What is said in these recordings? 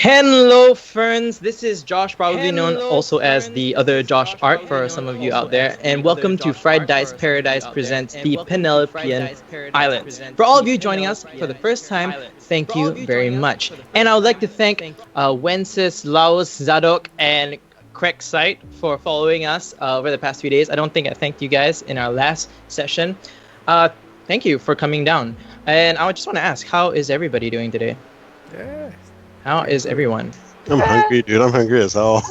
Hello, friends. This is Josh, probably known also as the other Josh Art for some of you out there, and welcome to Fried Dice Paradise presents the Penelopean Islands. For all of you joining us for the first time, thank you very much. And I would like to thank Wences, Laos, Zadok, and Craig Sight for following us over the past few days. I don't think I thanked you guys in our last session. Thank you for coming down. And I just want to ask, how is everybody doing today? Yeah. How is everyone? I'm hungry, dude. I'm hungry as hell.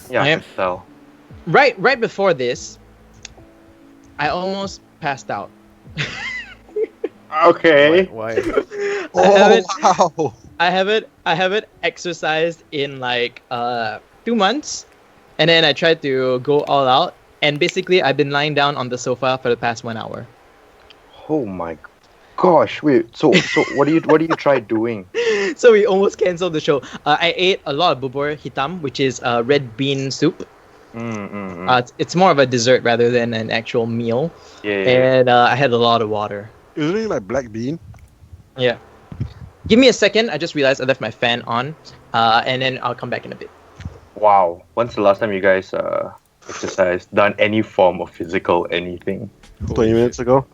Yeah, so. Right before this, I almost passed out. Okay. Why? Wow. I haven't exercised in like 2 months, and then I tried to go all out, and basically I've been lying down on the sofa for the past 1 hour. Oh my gosh! Wait. So what do you try doing? So we almost canceled the show. I ate a lot of bubur hitam, which is red bean soup. It's more of a dessert rather than an actual meal. Yeah. And I had a lot of water. Isn't it like black bean? Yeah. Give me a second. I just realized I left my fan on, and then I'll come back in a bit. Wow. When's the last time you guys exercised, done any form of physical anything? 20 minutes ago.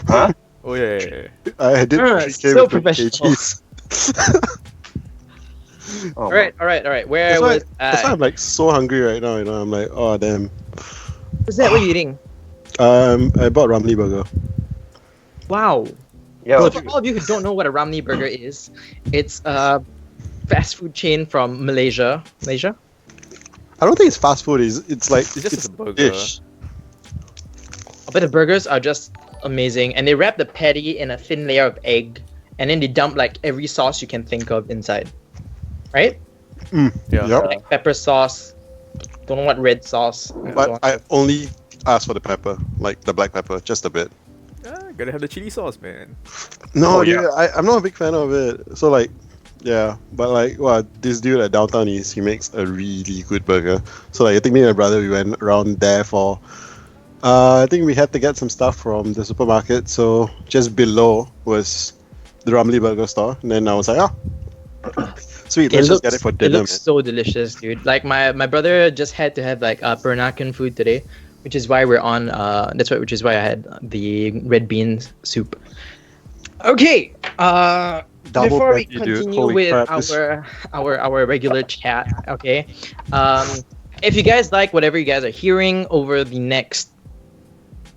Huh? Oh yeah. I did 3K so with 20 professional. kgs. Oh, All right. Where That's why, was that's why I'm like so hungry right now. You know, I'm like, oh damn. What's that? What are you eating? I bought Ramly burger. Wow. Yeah. So for all of you who don't know what a Ramly burger is, it's a fast food chain from Malaysia. Malaysia? I don't think it's fast food. It's like It's just a burger. dish. But the burgers are just amazing, and they wrap the patty in a thin layer of egg, and then they dump like every sauce you can think of inside, right? Yeah. Yep. Like pepper sauce, don't know what red sauce. and so But on. I only asked for the pepper, like the black pepper, just a bit. Gotta have the chili sauce, man. No, Oh, dude, yeah. I'm not a big fan of it. So like, yeah, but like, well, this dude at Downtown East, he makes a really good burger. So like, I think me and my brother, we went around there for. I think we had to get some stuff from the supermarket. So just below was the Ramly Burger store, and then I was like, oh, sweet, let's just get it for It dinner. looks so delicious, dude. Like my brother just had to have like Peranakan food today, which is why we're on. Which is why I had the red bean soup. Okay. Double Before we patty, dude. continue Holy with crap, this- our regular chat, okay. If you guys like whatever you guys are hearing over the next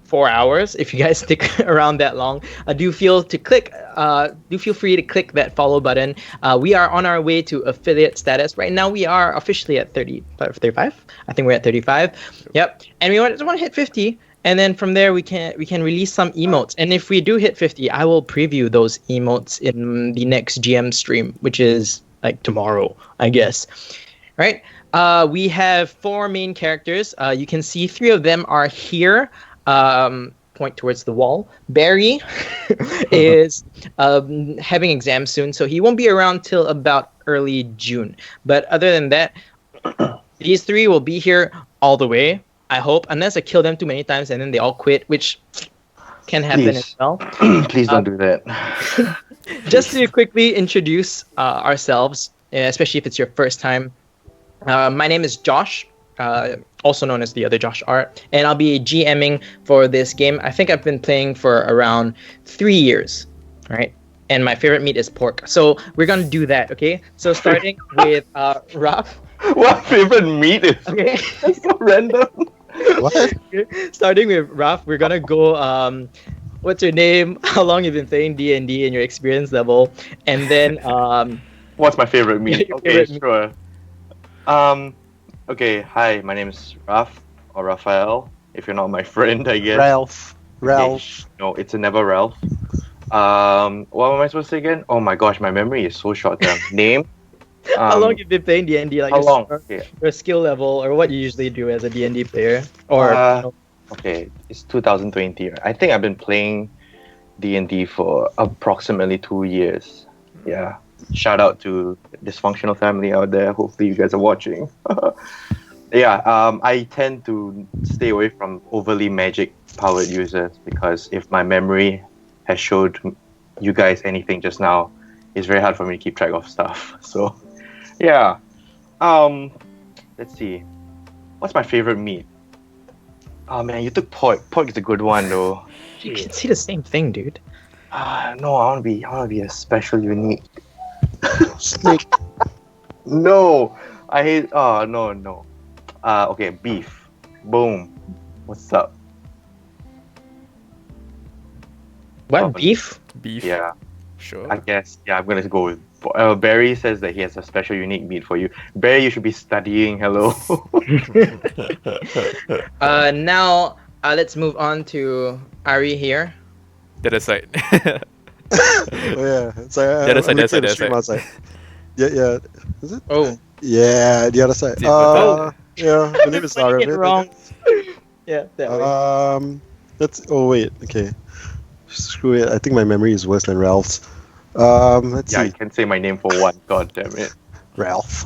4 hours, if you guys stick around that long, do feel free to click that follow button. We are on our way to affiliate status. Right now we are officially at 35. I think we're at 35. Yep. And we just want to hit 50, and then from there we can release some emotes. And if we do hit 50, I will preview those emotes in the next GM stream, which is like tomorrow, I guess. Right? We have 4 main characters. You can see 3 of them are here. Point towards the wall. Barry is having exams soon, so he won't be around till about early June. But other than that, these 3 will be here all the way, I hope, unless I kill them too many times and then they all quit, which can happen Please. as well. Please don't do that. Just to quickly introduce ourselves, especially if it's your first time. My name is Josh. Also known as the other Josh Art, and I'll be GMing for this game. I think I've been playing for around 3 years, right? And my favorite meat is pork. So we're gonna do that, okay? So starting with Raph. What favorite meat is? Okay. That's so random. What? Starting with Raph, we're gonna go. What's your name? How long you've been playing D&D and your experience level, and then What's my favorite meat? Your Okay, favorite meat. sure. Okay, hi, my name is Raph, or Raphael, if you're not my friend, I guess. Ralph. Okay, no, it's never Ralph. What am I supposed to say again? Oh my gosh, my memory is so short term. Name? how long you've been playing D&D? Like How long? your skill level, or what you usually do as a D&D player, or Okay, it's 2020. I think I've been playing D&D for approximately 2 years. Yeah. Shout out to dysfunctional family out there. Hopefully you guys are watching. Yeah, I tend to stay away from overly magic powered users because if my memory has showed you guys anything just now, it's very hard for me to keep track of stuff. So Yeah. Let's see. What's my favorite meat? Oh man, you took pork. Pork is a good one though. You can see the same thing, dude. No, I wanna be a special unique. Snake. No, I hate. Oh no. Okay, beef. Boom. What's up? What, Oh, beef? Beef. Yeah, Sure. I guess. Yeah, I'm gonna go with. Barry says that he has a special unique meat for you. Barry, you should be studying. Hello. Now, let's move on to Ari here. The other side. Oh yeah. So The other side, the other side, the other stream side. outside. Yeah. Is it? Oh, Yeah, the other side. See, but Yeah. The name is Playing Aravind. it wrong. Yeah, that way. Let's. Oh wait. Okay. Screw it. I think my memory is worse than Ralph's. Let's Yeah, I see. can say my name for one. God damn it. Ralph.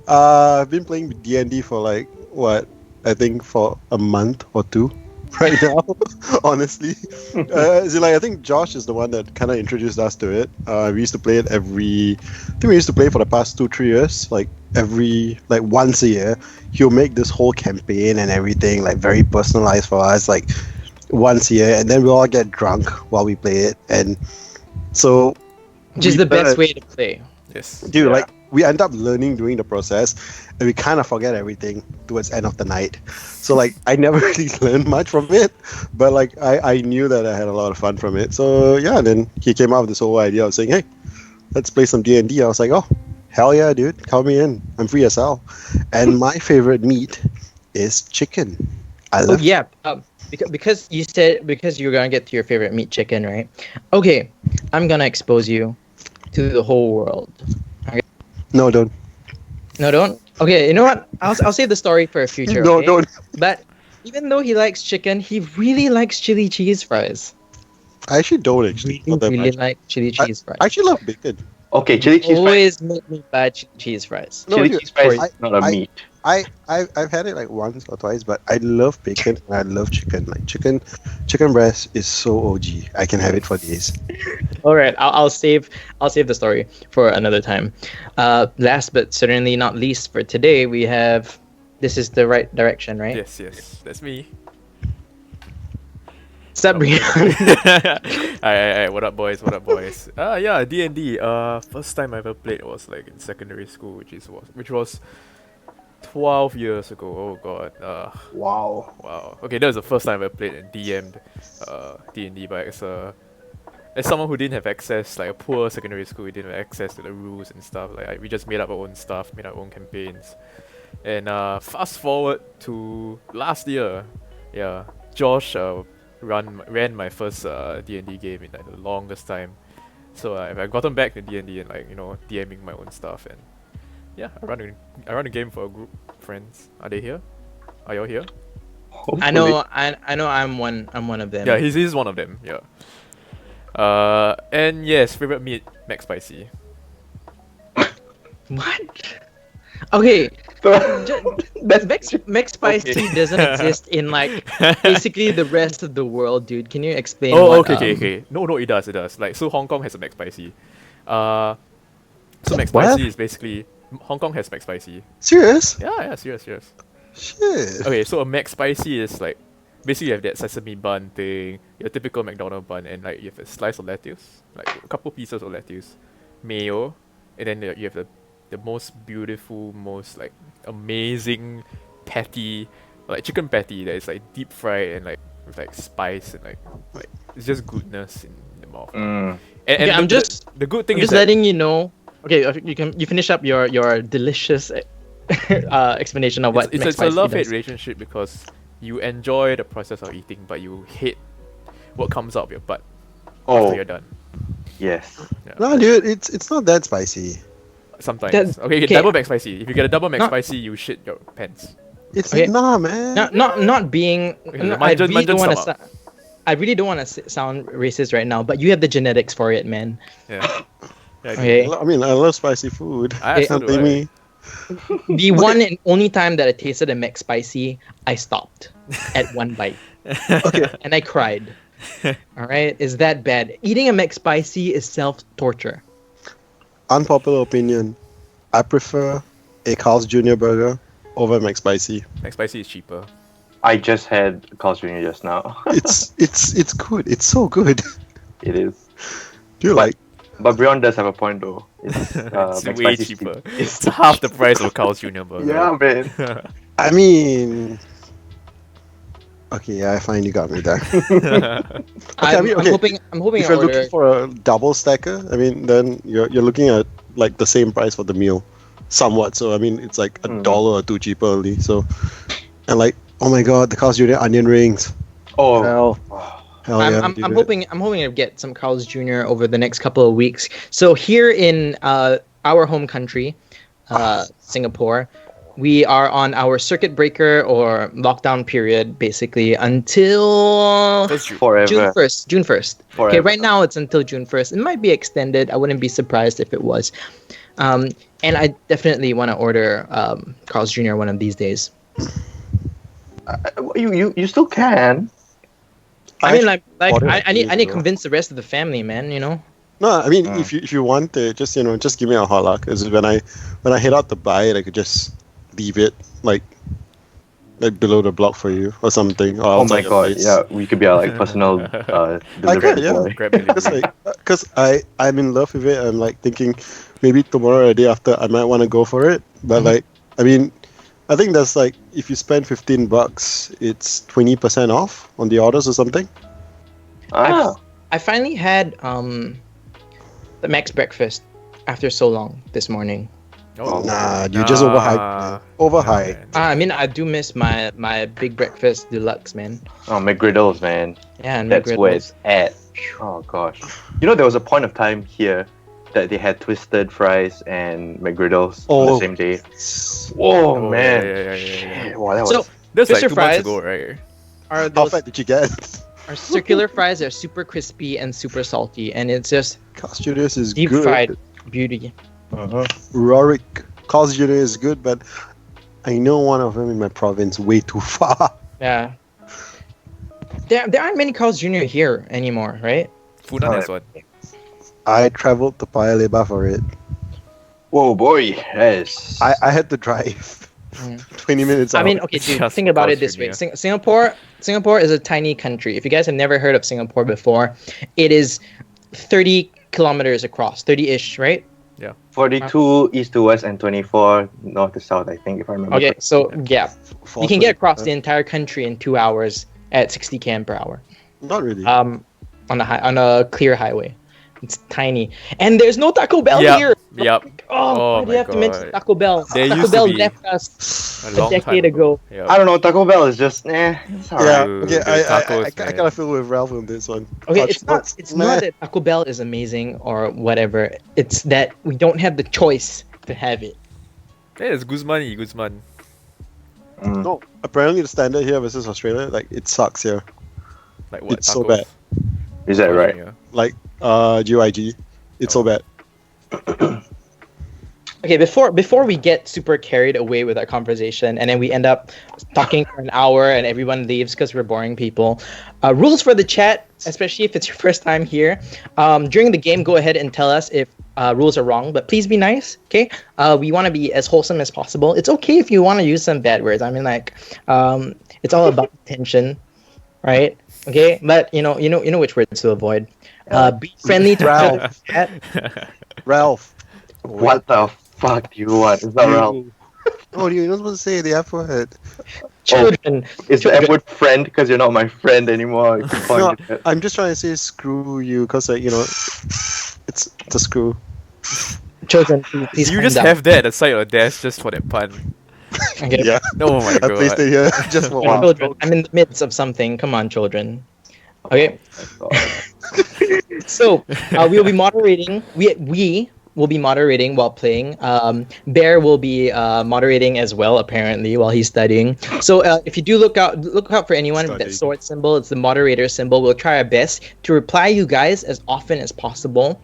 I've been playing D&D for like what? I think for a month or two right now. Honestly, I think Josh is the one that kind of introduced us to it. We used to play it every. I think we used to play for the past 2-3 years. Like once a year, he'll make this whole campaign and everything like very personalized for us. Like once a year, and then we'll all get drunk while we play it, and so. Which is we the best learn- way to play. Yes. Dude, Yeah. like we end up learning during the process, and we kind of forget everything towards the end of the night. So like I never really learned much from it, but like I knew that I had a lot of fun from it. So yeah, then he came out with this whole idea of saying, "Hey, let's play some D&D." I was like, "Oh, hell yeah, dude, count me in. I'm free as hell." And my favorite meat is chicken. I Oh love. yeah, because you said you're gonna get to your favorite meat, chicken, right? Okay, I'm gonna expose you to the whole world. No, don't. No, don't. Okay, you know what? I'll save the story for a future. No, okay? don't. But even though he likes chicken, he really likes chili cheese fries. I actually don't actually. Not that Really much. like chili cheese fries. I actually love bacon. Okay, chili cheese fries. Always make me buy chili cheese fries. No, Chili dude, cheese fries is I- not a I- meat. I've had it like once or twice, but I love bacon and I love chicken. Like chicken breast is so OG. I can have it for days. All right, I'll save the story for another time. Last but certainly not least for today, we have. This is the right direction, right? Yes. That's me. Sup, Bryon? Alright, what up, boys? Yeah, D&D. First time I ever played was like in secondary school, which was 12 years ago. Oh god. Wow. Wow. Okay, that was the first time I ever played and DM'd D&D, but as someone who didn't have access, like a poor secondary school, we didn't have access to the rules and stuff. Like we just made up our own stuff, made our own campaigns. And fast forward to last year, yeah, Josh ran my first D&D game in like the longest time. So I've gotten back to D&D and like DMing my own stuff, and yeah, I run a game for a group of friends. Are they here? Are y'all here? I know I'm one of them. Yeah, he's one of them. Yeah. And yes, favorite meat, McSpicy. What? Okay, McSpicy doesn't exist in like basically the rest of the world, dude. Can you explain? Oh, what, okay. No, it does. Like, so Hong Kong has a McSpicy. So McSpicy is basically Hong Kong has McSpicy. Serious? Yeah, serious. Shit. Okay, so a McSpicy is like basically you have that sesame bun thing, your typical McDonald's bun, and like you have a slice of lettuce, like a couple pieces of lettuce, mayo, and then you have the most beautiful, most like amazing patty, like chicken patty that is like deep fried and like with like spice and like it's just goodness in the mouth. Mm. And Okay, the good thing I'm is just that letting you know. Okay, you finish up your delicious explanation of what it's a McSpicy love-hate does. relationship because you enjoy the process of eating, but you hate what comes out of your butt after you're done. Yes. No, dude, it's not that spicy. Sometimes. That- Okay, okay. double McSpicy. If you get a double Not- McSpicy, you shit your pants. It's Okay. nah, man. Not being. Okay, No, mine just want sum to. I really don't want to sound racist right now, but you have the genetics for it, man. Yeah. Yeah, Okay. I mean, I love spicy food. I Can't also do, blame right? me. The one and only time that I tasted a McSpicy, I stopped at one bite. Okay. And I cried. All right, is that bad? Eating a McSpicy is self-torture. Unpopular opinion. I prefer a Carl's Jr. burger over McSpicy. McSpicy is cheaper. I just had Carl's Jr. just now. It's good. It's so good. It is. Do you But- like? But Bryon does have a point though. It's, It's McSpicy way is cheaper. cheap. It's half the price of Carl's Jr. burger. Yeah, man. I mean, okay, yeah, I finally got me there. I'm, I mean, okay, I'm hoping. I'm hoping If I you're order. looking for a double stacker, I mean, then you're looking at like the same price for the meal, somewhat. So I mean, it's like $1 or $2 cheaper only. So, and like, oh my god, the Carl's Jr. onion rings. Oh, Hell yeah, I'm dude. hoping to get some Carl's Jr. over the next couple of weeks. So here in our home country, Singapore, we are on our circuit breaker or lockdown period, basically until That's true. forever. June 1st. June 1st. Okay, Forever. right now it's until June 1st. It might be extended. I wouldn't be surprised if it was. And I definitely want to order Carl's Jr. one of these days. You still can. I mean, like ordered I need it I need to as well. convince the rest of the family, man. You know. No, I mean, if you want to, just just give me a holler. Because when I head out to buy it, I could just leave it like below the block for you or something. Or Oh outside my your god, place. yeah, we could be our like personal delivery yeah. boy. Grab delivery. Because I'm in love with it. I'm like thinking maybe tomorrow or the day after I might want to go for it. But like, I mean, I think that's like if you spend $15, it's 20% off on the orders or something. Ah, I finally had the Max breakfast after so long this morning. Oh, Nah, you just overhyped. Man. Overhyped. man. I mean, I do miss my big breakfast deluxe, man. oh, McGriddles, man. Yeah, and That's where McGriddles. it's at. Oh gosh. You know, there was a point of time here that they had twisted fries and McGriddles on the Oh. same day. Whoa, Oh, man. yeah. Shit, wow, that was. So That's like Fisher 2 fries. months ago, right? are How those fat did you get? are circular fries? Are super crispy and super salty, and it's just Carl's Jr. is deep good. fried beauty. Rorik. Carl's Jr. is good, but I know one of them in my province way too far. Yeah. There aren't many Carl's Jr. here anymore, right? Funan has one. I traveled to Paya Lebar for it. Whoa, boy. Yes. I had to drive Mm. 20 minutes out. I mean, okay, dude, Just think about it Carl's this way. Jr. Singapore is a tiny country. If you guys have never heard of Singapore before, it is 30 kilometers across, 30-ish, right? 42 east to west and 24 north to south, I think, if I remember. Okay, so yeah, you can get across the the. entire country in 2 hours at 60 km per hour. Not really. On a clear highway. It's tiny, and there's no Taco Bell here. Yep. Oh, Oh why do you my have to mention God. Taco Bell? There Taco used to Bell be left us A a long time decade ago. Yep. I don't know, Taco Bell is just, it's yeah, alright. okay. Dude, I tacos, kind man. of feel with Ralph on this one. Okay, Touch it's not. notes, It's meh. not that Taco Bell is amazing or whatever. It's that we don't have the choice to have it. Yeah, it's Guzman. No, apparently the standard here versus Australia, like it sucks here. Like what? It's so tacos? bad. Is that right? Yeah. Like GYG, it's so bad. Okay, before we get super carried away with our conversation and then we end up talking for an hour and everyone leaves because we're boring people. Rules for the chat, especially if it's your first time here. During the game, go ahead and tell us if rules are wrong, but please be nice. Okay, we want to be as wholesome as possible. It's okay if you want to use some bad words. I mean, like, it's all about tension, right? Okay, but you know which words to avoid. Be friendly to Ralph. the chat. Ralph. What the fuck do you want? Is that Ralph? Oh, you're not supposed to say the F word. Children. Is the F word friend because you're not my friend anymore? You can call No, me that. I'm just trying to say screw you because like it's a screw. Children, please You calm just down. have that at the side of the desk just for that pun. Okay. Yeah, Oh my I placed it god. here just for one. Children, I'm in the midst of something. Come on, children. Okay, Oh my God. so we'll be moderating. We will be moderating while playing. Bear will be moderating as well, apparently, while he's studying. So if you do look out for anyone with that Studying. sword symbol. It's the moderator symbol. We'll try our best to reply you guys as often as possible.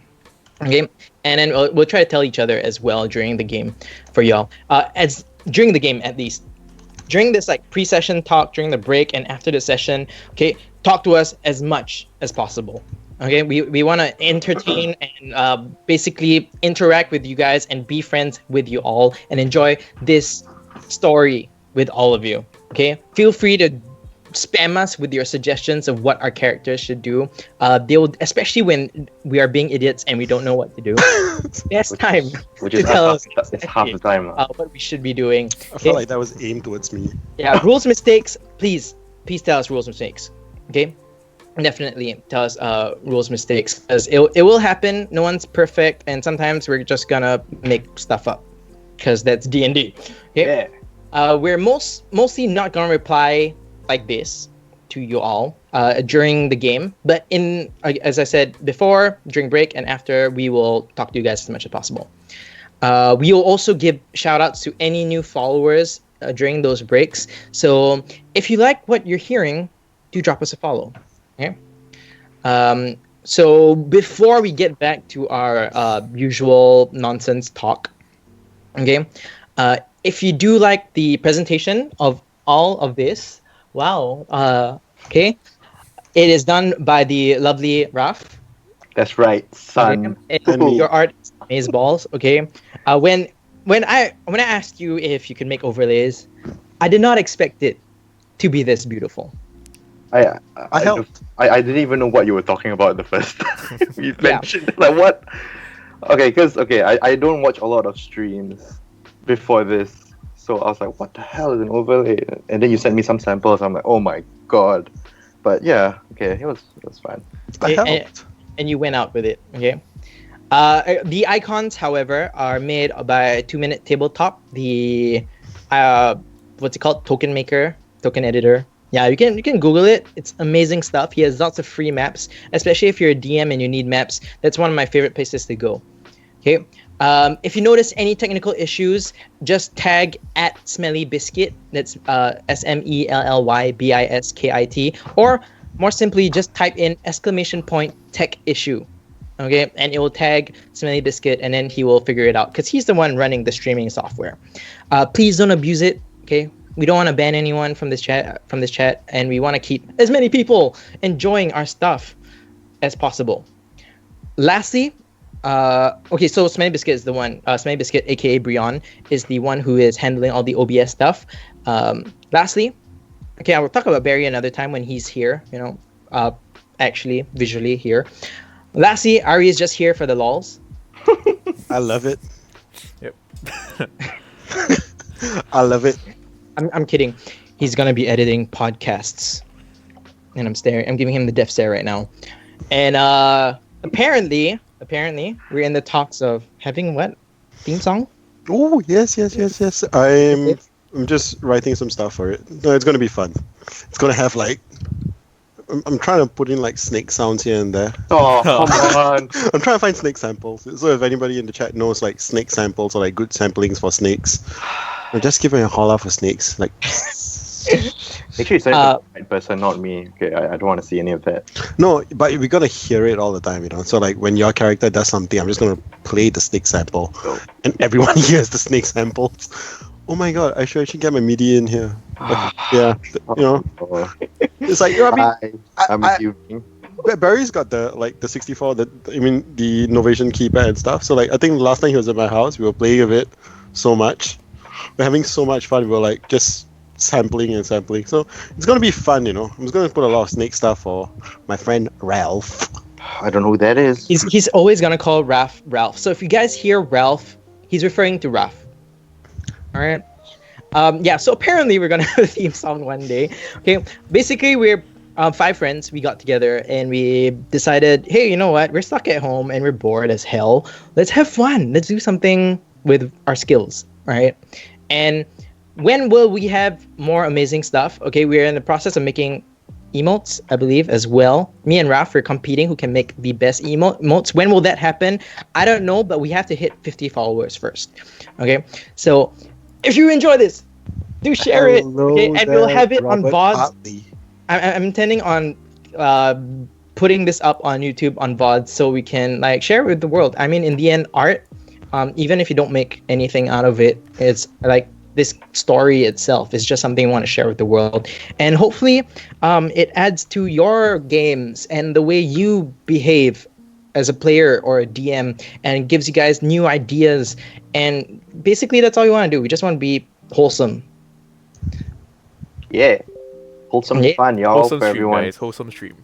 Okay, and then we'll try to tell each other as well during the game for y'all. As during the game, at least. During this like pre-session talk, during the break, and after the session, okay, talk to us as much as possible. Okay, we want to entertain and basically interact with you guys and be friends with you all and enjoy this story with all of you. Okay, feel free to spam us with your suggestions of what our characters should do. They will, especially when we are being idiots and we don't know what to do. Best time Which to is tell us it's half the time. what we should be doing. I felt like that was aimed towards me. Yeah, rules mistakes. Please tell us rules mistakes. Okay, definitely tell us rules mistakes because it will happen. No one's perfect, and sometimes we're just gonna make stuff up because that's D&D. Okay? Yeah. We're mostly not gonna reply like this to you all during the game, but as I said before, during break and after, we will talk to you guys as much as possible. We will also give shout outs to any new followers during those breaks. So if you like what you're hearing, do drop us a follow. Okay. So before we get back to our usual nonsense talk, okay, if you do like the presentation of all of this, wow, okay, it is done by the lovely Raph. That's right, son. Okay. Your art is amaze balls. Okay, when I asked you if you could make overlays, I did not expect it to be this beautiful. I helped. I didn't even know what you were talking about the first time you mentioned it. Like what? Okay, I don't watch a lot of streams before this, so I was like, what the hell is an overlay? And then you sent me some samples. I'm like, oh my god. But yeah, okay, it was fine. I helped. And you went out with it. Okay. The icons, however, are made by 2 Minute Tabletop. The what's it called? Token maker, token editor. Yeah, you can Google it. It's amazing stuff. He has lots of free maps, especially if you're a DM and you need maps. That's one of my favorite places to go. Okay. If you notice any technical issues, just tag at Smelly Biscuit. That's SMELLYBISKIT. Or more simply, just type in !tech issue. Okay, and it will tag Smelly Biscuit, and then he will figure it out because he's the one running the streaming software. Please don't abuse it. Okay, we don't want to ban anyone from this chat, and we want to keep as many people enjoying our stuff as possible. Lastly, okay, so Smelly Biscuit is the one. Smelly Biscuit, aka Bryon, is the one who is handling all the OBS stuff. Lastly, okay, I will talk about Barry another time when he's here. You know, actually visually here. Lastly, Ari is just here for the lols. I love it. Yep. I love it. I'm kidding. He's gonna be editing podcasts, and I'm giving him the death stare right now. And apparently, we're in the talks of having what theme song? Oh yes. I'm just writing some stuff for it. No, it's gonna be fun. It's gonna have like. I'm trying to put in like snake sounds here and there. Oh, come on. I'm trying to find snake samples. So if anybody in the chat knows like snake samples or like good samplings for snakes, I'm just giving a holler for snakes. Like, make sure you send it to the right person, not me. Okay, I don't want to see any of that. no, but we gotta hear it all the time, you know. So like when your character does something, I'm just gonna play the snake sample, and everyone hears the snake samples. Oh my god, I should actually get my MIDI in here. But, yeah, you know, it's like, you know, I'm assuming. Barry's got the 64, the Novation keypad and stuff. So like, I think the last time he was at my house, we were playing with it so much. We're having so much fun. We were like just sampling. So it's gonna be fun, you know. I'm just gonna put a lot of snake stuff for my friend Ralph. I don't know who that is. He's always gonna call Raph Ralph. So if you guys hear Ralph, he's referring to Raph. All right. Yeah. So apparently we're gonna have a theme song one day. Okay. Basically, we're 5 friends. We got together and we decided, hey, you know what? We're stuck at home and we're bored as hell. Let's have fun. Let's do something with our skills. All right. And when will we have more amazing stuff? Okay. We're in the process of making emotes, I believe, as well. Me and Raph are competing who can make the best emotes. When will that happen? I don't know, but we have to hit 50 followers first. Okay. So if you enjoy this, do share it, okay? And we'll have it on VODs. I'm intending on putting this up on YouTube on VODs so we can like share it with the world. I mean, in the end, art, even if you don't make anything out of it, it's like this story itself is just something I want to share with the world, and hopefully, it adds to your games and the way you behave as a player or a DM, and gives you guys new ideas. And basically, that's all we want to do. We just want to be wholesome. Yeah. Wholesome Yeah. fun, y'all, Wholesome for stream, everyone. guys. Wholesome stream.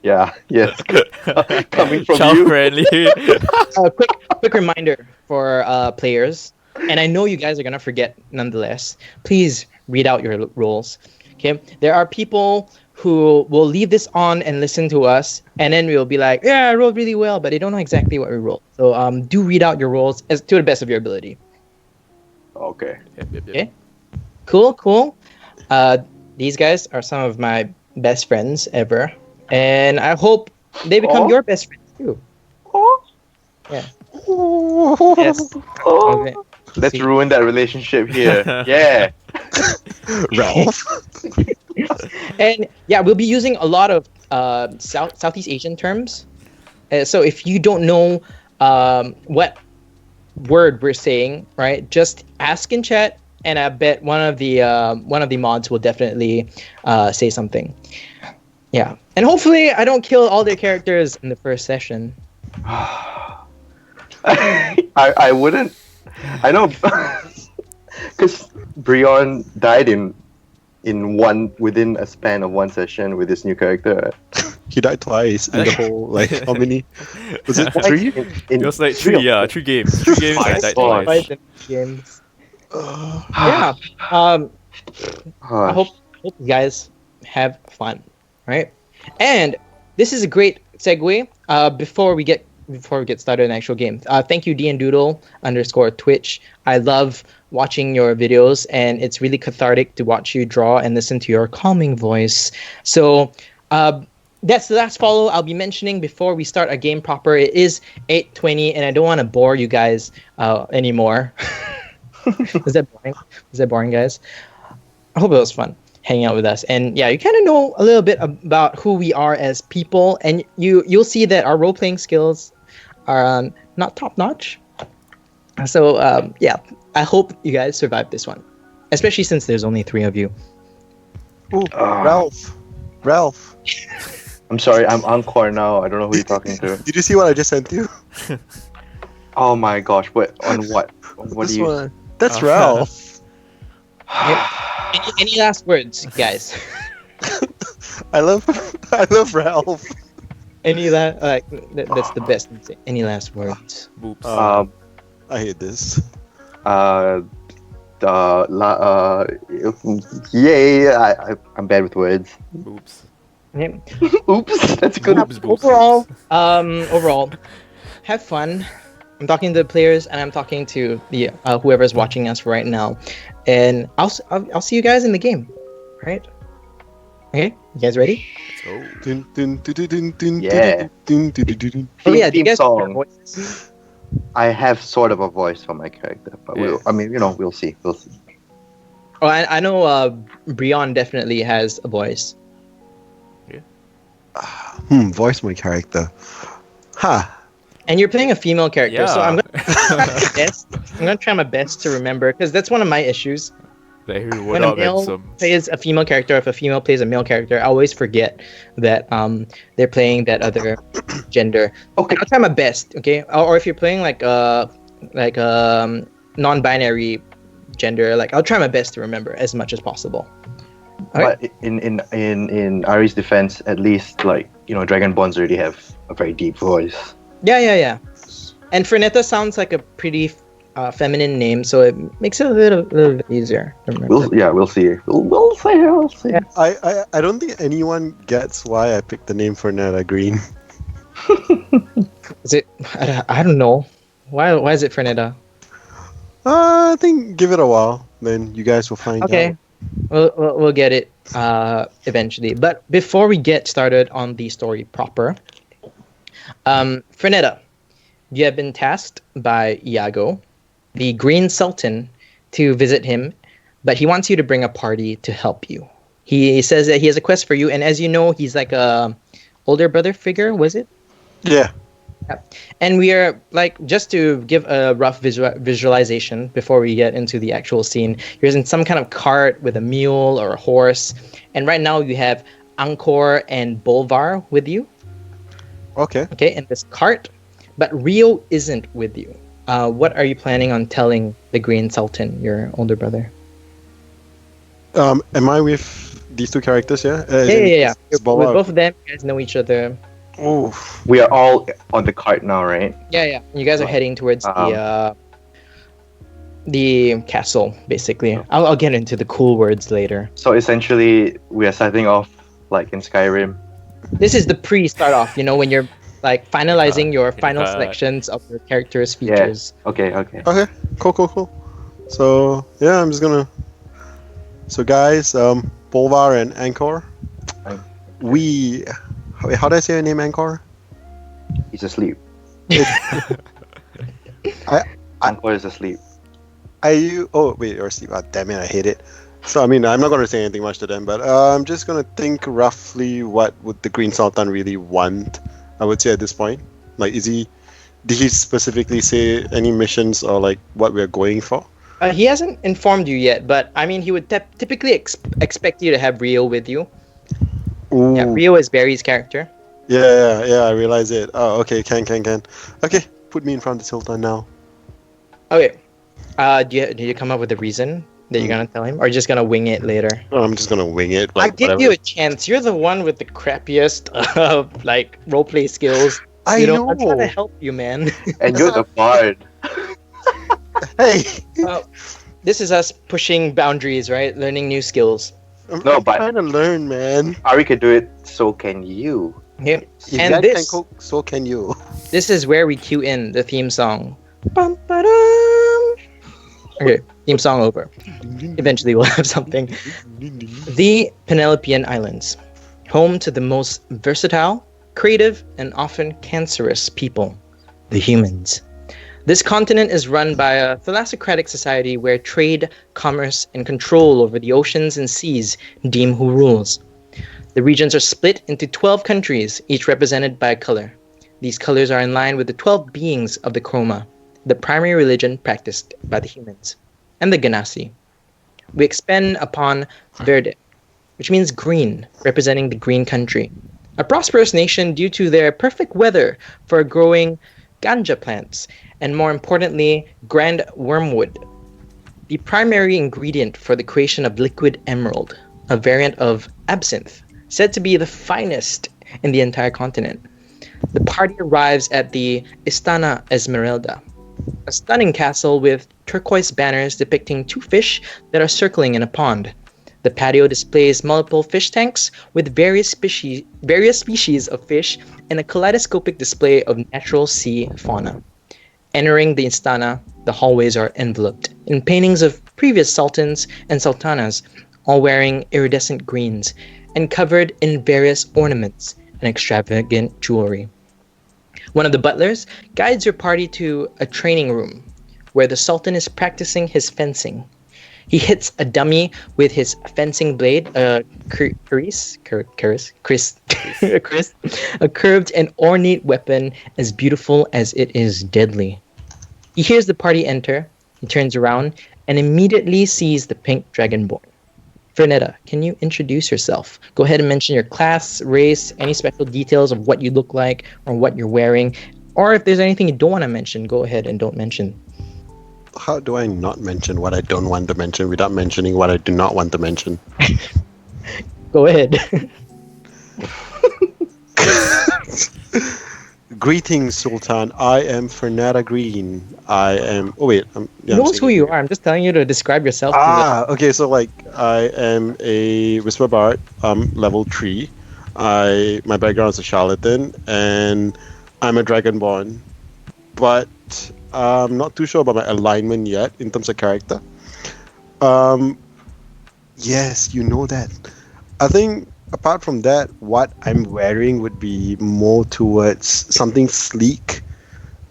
Yeah, yes. Coming from Child you. friendly. Quick reminder for players, and I know you guys are gonna forget nonetheless. Please read out your rolls. Okay, there are people who will leave this on and listen to us, and then we'll be like, "Yeah, I rolled really well," but they don't know exactly what we rolled. So do read out your rolls as to the best of your ability. Okay. Yep. Okay. Cool. These guys are some of my best friends ever, and I hope they become Aw. your best friends too. Oh, Yeah. Oh. Yes. oh. Okay. Let's See. ruin that relationship here. Yeah. Ralph. And yeah, we'll be using a lot of Southeast Asian terms. So if you don't know what word we're saying, right, just ask in chat, and I bet one of the mods will definitely say something. Yeah, and hopefully I don't kill all their characters in the first session. I wouldn't. I know. Because Bryon died within a span of one session with this new character. He died twice in the whole, like, how many? Was it 3? It was like 3 games. 3 games and I died God. twice. Right in games. Yeah. I hope you guys have fun, right? And this is a great segue. Before we get started in the actual game, thank you DNDoodle_Twitch. I love watching your videos, and it's really cathartic to watch you draw and listen to your calming voice. So that's the last follow I'll be mentioning before we start a game proper. It is 8:20, and I don't want to bore you guys anymore. Is that boring, guys? I hope it was fun hanging out with us. And yeah, you kind of know a little bit about who we are as people, and you'll see that our role-playing skills are not top-notch. So yeah, I hope you guys survive this one, especially since there's only 3 of you. Ooh, Ralph. I'm sorry, I'm Encore now. I don't know who you're talking to. Did you see what I just sent you? Oh my gosh, on what? What This do you... one. That's Ralph. Any last words, guys? I love Ralph. Any last that's the best thing to say. Any last words? Boops. I hate this. Yay! I'm bad with words. Boops. Yeah. Oops, that's good. Boobs, boobs, Overall, have fun. I'm talking to the players, and I'm talking to the whoever's watching us right now, and I'll see you guys in the game, right? Okay, you guys ready? Let's Dun, dun, dun, dun, dun, dun, Yeah. dun, dun, dun, dun, dun. Oh yeah, do Theme you guys song. hear our voices? I have sort of a voice for my character, but Yeah. we'll see. We'll see. Oh, I know. Bryon definitely has a voice. Voice my character. Ha. And you're playing a female character, so Yeah. I'm gonna try my best to remember, because that's one of my issues. Like, who would When a have male some... plays a female character, if a female plays a male character, I always forget that they're playing that other gender. Okay. I'll try my best, okay? Or if you're playing like non-binary gender, like I'll try my best to remember as much as possible. Alright. But in Ari's defense, at least, like, Dragonborns already have a very deep voice. Yeah. And Frenetta sounds like a pretty feminine name, so it makes it a little bit easier to remember. We'll see. We'll see. Yeah. I don't think anyone gets why I picked the name for Netta Green. Is it? I don't know. Why is it Frenetta? I think give it a while, then you guys will find Okay. out. We'll get it eventually. But before we get started on the story proper, Frenetta, you have been tasked by Iago, the Green Sultan, to visit him, but he wants you to bring a party to help you. He says that he has a quest for you, and as you know, he's like a older brother figure, was it? Yeah. And we are like, just to give a rough visualization before we get into the actual scene, you're in some kind of cart with a mule or a horse, and right now you have Angkor and Bolvar with you. Okay. Okay, in this cart, but Rio isn't with you. What are you planning on telling the Green Sultan, your older brother? Am I with these two characters? Yeah. Yeah. It's With Boba. both of them, you guys know each other. Oh. We are all on the cart now, right? Yeah. You guys are heading towards the castle, basically. I'll get into the cool words later. So essentially, we are starting off like in Skyrim. This is the pre-start off, when you're like finalizing your final card. selections of your character's features. Okay. Okay. Cool. So yeah, I'm just gonna. So guys, Bolvar and Angkor. Right. Wait, how do I say your name, Angkor? He's asleep. I- Angkor is asleep. Oh wait, you're asleep. Damn it, I hate it. So I mean, I'm not gonna say anything much to them, but I'm just gonna think roughly what would the Green Sultan really want. I would say at this point, like, did he specifically say any missions or like what we're going for? He hasn't informed you yet, but I mean, he would typically expect you to have Rio with you. Ooh. Yeah, Rio is Barry's character. Yeah, I realize it. Oh, okay, can. Okay, put me in front of the Sultan now. Okay. Do you come up with a reason that you're gonna tell him, or just gonna wing it later? Oh, I'm just gonna wing it. I Like, give whatever. you a chance. You're the one with the crappiest like roleplay skills. I I'm know. trying to help you, man. And you're the bard. Hey, This is us pushing boundaries, right? Learning new skills. No, I'm but- trying to learn, man. Ari can do it, so can you. Okay. If And I this- can cook, so can you. This is where we cue in the theme song. Bum, ba-dum. Okay, theme song over. Eventually we'll have something. The Penelopean Islands, home to the most versatile, creative, and often cancerous people, the humans. This continent is run by a thalassocratic society where trade, commerce, and control over the oceans and seas deem who rules. The regions are split into 12 countries, each represented by a color. These colors are in line with the 12 beings of the Chroma, the primary religion practiced by the humans, and the Ganassi. We expend upon Verde, which means green, representing the green country, a prosperous nation due to their perfect weather for growing ganja plants, and more importantly, grand wormwood, the primary ingredient for the creation of liquid emerald, a variant of absinthe, said to be the finest in the entire continent. The party arrives at the Istana Esmeralda, a stunning castle with turquoise banners depicting two fish that are circling in a pond. The patio displays multiple fish tanks with various species of fish and a kaleidoscopic display of natural sea fauna. Entering the Istana, the hallways are enveloped in paintings of previous sultans and sultanas, all wearing iridescent greens and covered in various ornaments and extravagant jewelry. One of the butlers guides your party to a training room where the sultan is practicing his fencing. He hits a dummy with his fencing blade, a curved and ornate weapon as beautiful as it is deadly. He hears the party enter, he turns around, and immediately sees the pink dragonborn. Fernetta, can you introduce yourself? Go ahead and mention your class, race, any special details of what you look like or what you're wearing. Or if there's anything you don't want to mention, go ahead and don't mention. How do I not mention what I don't want to mention without mentioning what I do not want to mention? Go ahead. Greetings, Sultan. I am Fernetta Green. I am. Oh wait, Who knows who you are? I'm just telling you to describe yourself. Okay. So like, I am a Whisper Bard, level 3. My background is a charlatan, and I'm a Dragonborn. But I'm not too sure about my alignment yet in terms of character. Yes, you know that. I think apart from that, what I'm wearing would be more towards something sleek.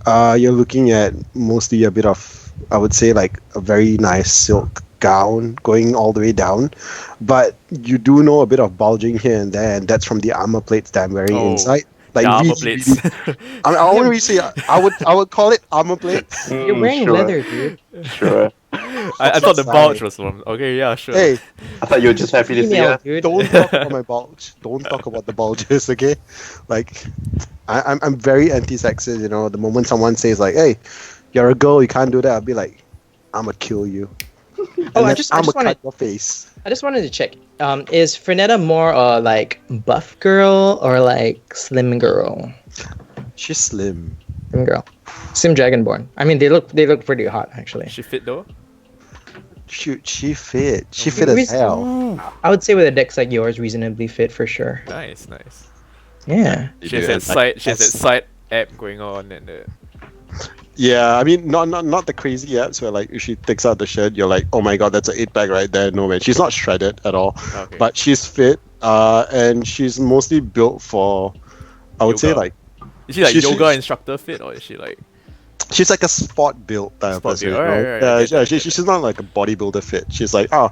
You're looking at mostly a bit of, I would say, like a very nice silk gown going all the way down. But you do know a bit of bulging here and there, and that's from the armor plates that I'm wearing inside. Like The armor really, plates. really. I wouldn't really say. I would call it armor plates. You're wearing sure, leather, dude. Sure. I thought the Sorry. bulge was one. Okay, yeah, sure. Hey, I thought you were just happy to see Female, us. dude. don't talk about my bulge. Don't talk about the bulges, okay? Like, I'm very anti-sexist. You know, the moment someone says like, "Hey, you're a girl, you can't do that," I'll be like, "I'ma kill you." Oh, I I'ma just cut wanted your face. to check. Is Frenetta more like buff girl or like slim girl? She's slim. Slim girl. Slim Dragonborn. I mean, they look pretty hot actually. Is she fit though? Shoot, she fit. She fit as Reas- hell. I would say with a dex like yours, reasonably fit for sure. Nice, nice. Yeah. She has that side. She has that side app going on, and Yeah, I mean, not the crazy apps where like if she takes out the shirt, you're like, oh my god, that's an 8-pack right there. No man, she's not shredded at all, okay. but she's fit. And she's mostly built for, I would say Yoga. like, Is she like she's- yoga instructor fit, or is she like? she's like a sport build type of Sport person. build, you know? alright, Yeah, I get that, she's not like a bodybuilder fit. She's like, oh,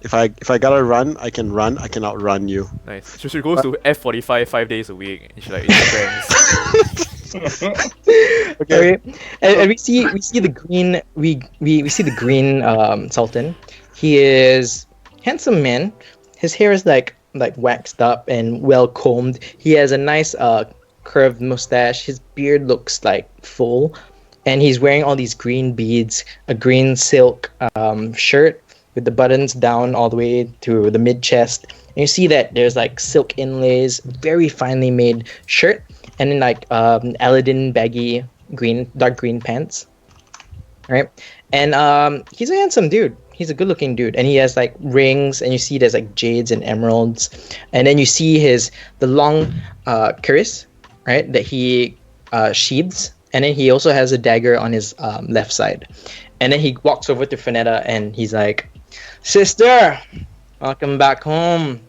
if I gotta run, I can run. I can outrun you. Nice. So she goes to F45 5 days a week, and she like Instagrams. Okay. And we see the green we see the green Sultan. He is handsome man. His hair is like waxed up and well combed. He has a nice curved mustache. His beard looks like full, and he's wearing all these green beads, a green silk shirt with the buttons down all the way to the mid chest. And you see that there's like silk inlays, very finely made shirt, and then like Aladdin baggy dark green pants. Right? And he's a handsome dude. He's a good looking dude, and he has like rings, and you see there's like jades and emeralds, and then you see the long cuirass, right, that he sheathes, and then he also has a dagger on his left side, and then he walks over to Frenetta and he's like, "Sister, welcome back home.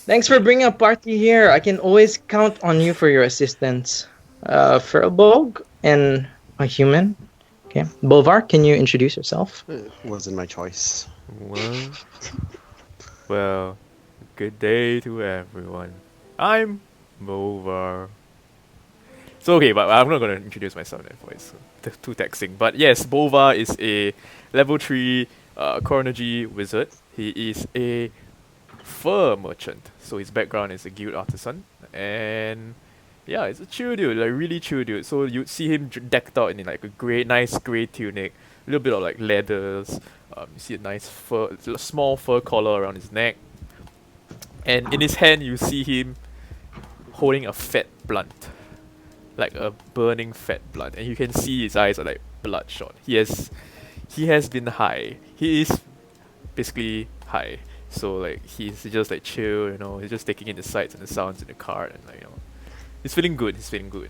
Thanks for bringing a party here. I can always count on you for your assistance. For a bog and a human." Okay, Bolvar, can you introduce yourself? It wasn't my choice. Well, good day to everyone. I'm Movar. So okay, but I'm not gonna introduce myself in that voice. Too taxing. But yes, Bova is a level 3 Chronology wizard. He is a fur merchant. So his background is a guild artisan, and yeah, it's a chill dude, like really chill dude. So you'd see him decked out in like a nice grey tunic, a little bit of like leathers. You see a nice small fur collar around his neck, and in his hand you see him holding a fat blunt, like a burning fat blunt, and you can see his eyes are like bloodshot. He has been high. He is basically high. So like he's just like chill, you know. He's just taking in the sights and the sounds in the car, and like, you know, he's feeling good. He's feeling good.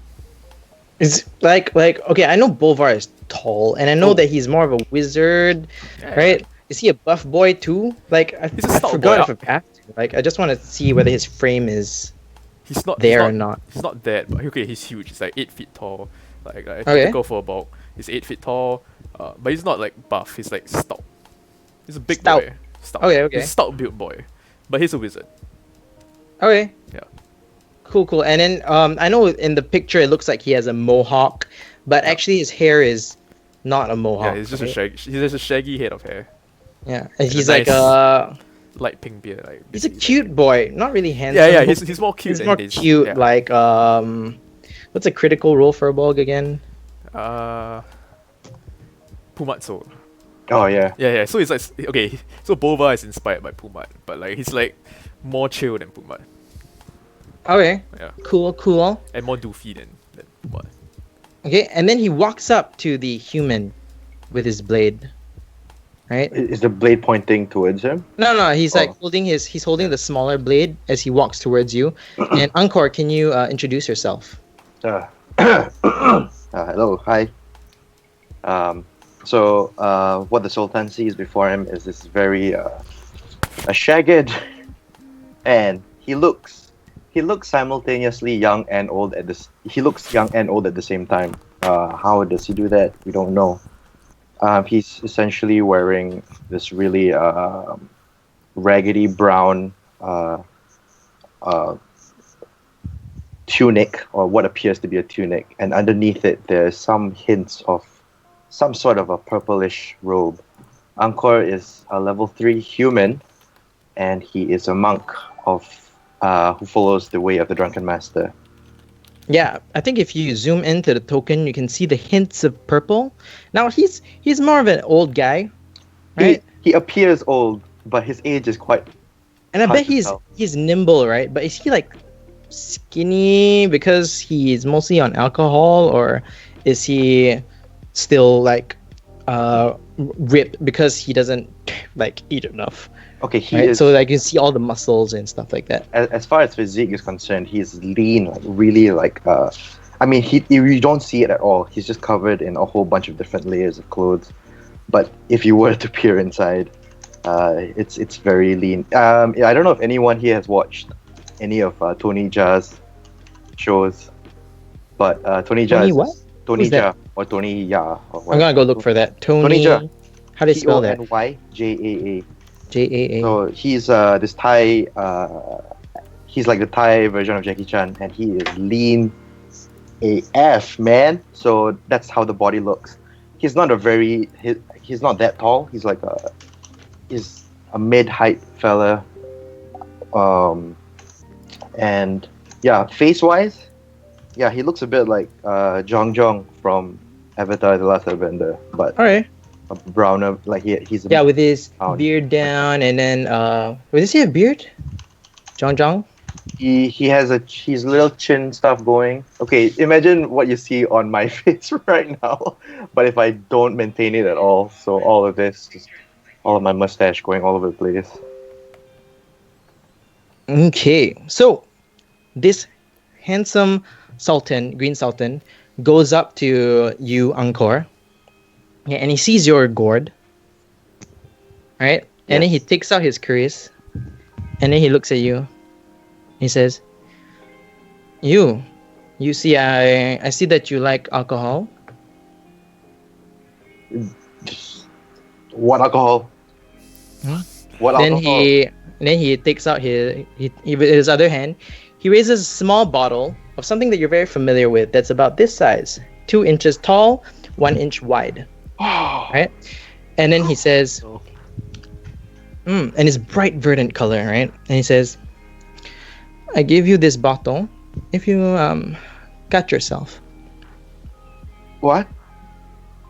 It's like okay, I know Bolvar is tall, and I know that he's more of a wizard, Yeah. right? Is he a buff boy too? Like I He's a stout forgot boy. if I've asked you. Like I just want to see whether his frame is He's not there he's or not. He's not that, but okay, he's huge. He's like 8 feet tall. Like Okay. typical for a bulk. He's 8 feet tall, but he's not like buff. He's like stout. He's a big Stout. boy. Stout. Okay. He's a stout built boy, but he's a wizard. Okay. Yeah. Cool. And then I know in the picture it looks like he has a mohawk, but actually his hair is not a mohawk. Yeah, he's just right? a shaggy. He has a shaggy head of hair, Yeah, and a he's nice- like light pink beard. Like he's a basically, cute boy, not really handsome. Yeah, but he's more cute. he's than more he is- cute. yeah. Like what's a critical roll for a bog again? Pumatso. Oh yeah. Yeah. So it's like okay. So Bova is inspired by Pumat, but like he's like more chill than Pumat. Okay, Yeah, cool. and more doofy than Pumat. Okay, and then he walks up to the human with his blade. Right? Is the blade pointing towards him? No, he's like Oh. holding the smaller blade as he walks towards you. And Angkor, can you introduce yourself? Hello, hi. So what the Sultan sees before him is this very a shagged, and he looks simultaneously young and old at this. He looks young and old at the same time. How does he do that? We don't know. He's essentially wearing this really raggedy brown tunic, or what appears to be a tunic, and underneath it there's some hints of some sort of a purplish robe. Angkor is a level 3 human, and he is a monk of who follows the way of the Drunken Master. Yeah, I think if you zoom into the token, you can see the hints of purple. Now he's more of an old guy, right? He appears old, but his age is quite. And I hard bet to tell. he's nimble, right? But is he like skinny because he's mostly on alcohol, or is he still like ripped because he doesn't like eat enough? Okay, he Right? is. So like you see all the muscles and stuff like that. As far as physique is concerned, he's lean, like really like. I mean, you don't see it at all. He's just covered in a whole bunch of different layers of clothes. But if you were to peer inside, it's very lean. Yeah, I don't know if anyone here has watched any of Tony Jaa's shows, but Tony Jaa Tony is what? Tony Who's that? Jaa or Tony Ya. Or I'm gonna go look for that. Tony. Jaa. How do you spell that? Tonyjaa. J-A-A. So he's this Thai. He's like the Thai version of Jackie Chan, and he is lean AF, man. So that's how the body looks. He's not he's not that tall. He's like he's a mid-height fella. And yeah, face-wise, yeah, he looks a bit like Jong from Avatar: The Last Airbender, but All right. a browner. Like he's Yeah, with his Oh. beard down, and then does he have beard? Jong. he has his little chin stuff going. Okay, imagine what you see on my face right now, but if I don't maintain it at all, so all of this, just all of my mustache going all over the place. Okay, so this handsome sultan, green sultan, goes up to you, Angkor, yeah, and he sees your gourd, right? And then he takes out his cuirass, and then he looks at you. He says, "You see, I see that you like alcohol." What alcohol? Huh? What Then alcohol? he takes out his with his other hand, he raises a small bottle of something that you're very familiar with. That's about this size, 2 inches tall, 1 inch wide. Right? And then he says, and it's bright verdant color, right? And he says, "I give you this bottle if you cut yourself. What?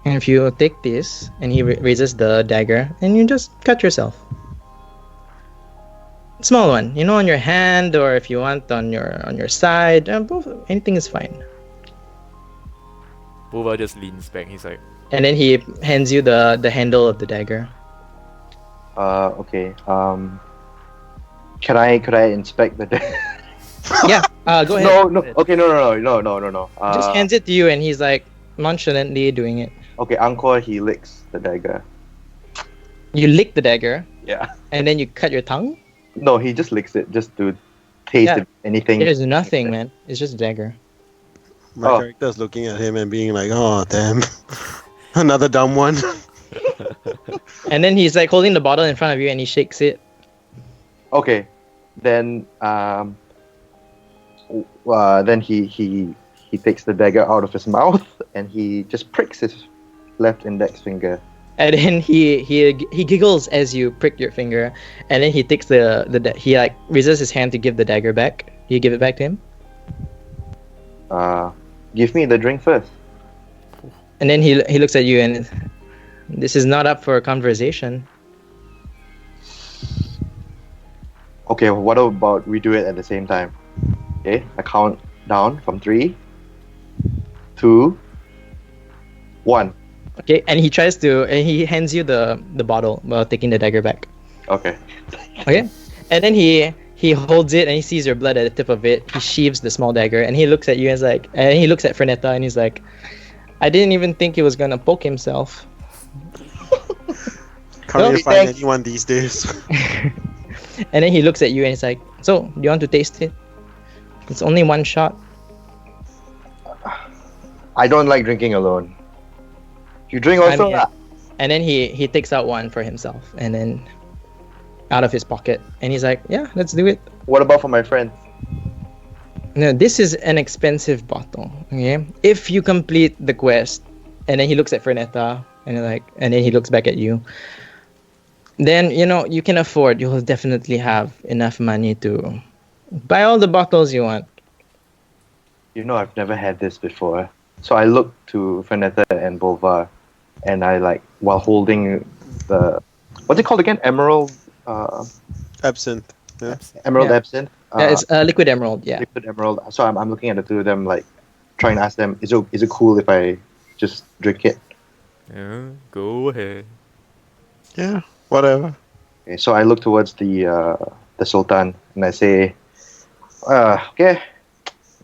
And if you take this," and he raises the dagger, "and you just cut yourself. Small one, on your hand, or if you want on your side. Both, anything is fine." Bova just leans back. He's like, And then he hands you the handle of the dagger. Okay. Could I inspect the? Yeah, go ahead. No. Okay, no. Just hands it to you, and he's like nonchalantly doing it. Okay, Angkor, he licks the dagger. You lick the dagger, Yeah. and then you cut your tongue. No, he just licks it just to taste Yeah. if anything. There's nothing, man. It's just a dagger. My Oh. character's looking at him and being like, "Oh, damn, another dumb one." And then he's like holding the bottle in front of you, and he shakes it. Okay, then he takes the dagger out of his mouth and he just pricks his left index finger. And then he giggles as you prick your finger, and then he takes he like raises his hand to give the dagger back. You give it back to him, Give me the drink first. and then he looks at you, and this is not up for a conversation. Okay, what about we do it at the same time? Okay, I count down from 3, 2, 1. Okay, and he hands you the bottle while taking the dagger back. Okay. Okay, and then he holds it, and he sees your blood at the tip of it. He sheaves the small dagger, and he looks at you and he looks at Fernetta, and he's like, "I didn't even think he was gonna poke himself." Can't really Okay, find thanks. anyone these days. And then he looks at you, and he's like, "So, do you want to taste it? It's only one shot." I don't like drinking alone. You drink also? Yeah. And then he takes out one for himself, and then out of his pocket, and he's like, "Yeah, let's do it." What about for my friends? No, this is an expensive bottle. Okay, if you complete the quest, and then he looks at Fernetta, and then he looks back at you. Then you can afford. You will definitely have enough money to buy all the bottles you want. I've never had this before. So I look to Fenetta and Bolvar, and I while holding the what's it called again? Emerald, Absinthe. Yeah. Emerald Yeah. Absinthe. Yeah, it's liquid emerald. Yeah. Liquid Emerald. So I'm looking at the two of them, trying to ask them, is it cool if I just drink it? Yeah, go ahead. Yeah. Whatever. Okay, so I look towards the Sultan and I say, okay,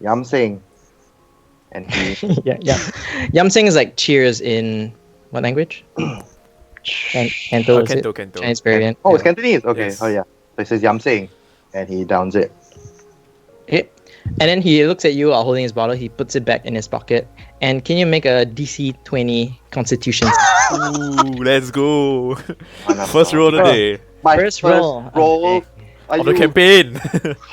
Yam Sing. And he Yeah. Yamsing is like cheers in what language? Canto. Is it? Kento. Chinese variant. Oh, it's Cantonese. Okay. Yes. Oh yeah. So he says Yam Sing, and he downs it. Okay. And then he looks at you while holding his bottle. He puts it back in his pocket. And can you make a DC 20 Constitution? Ooh, let's go. Oh, First roll of the day. My First roll. roll. Are Of the you- campaign.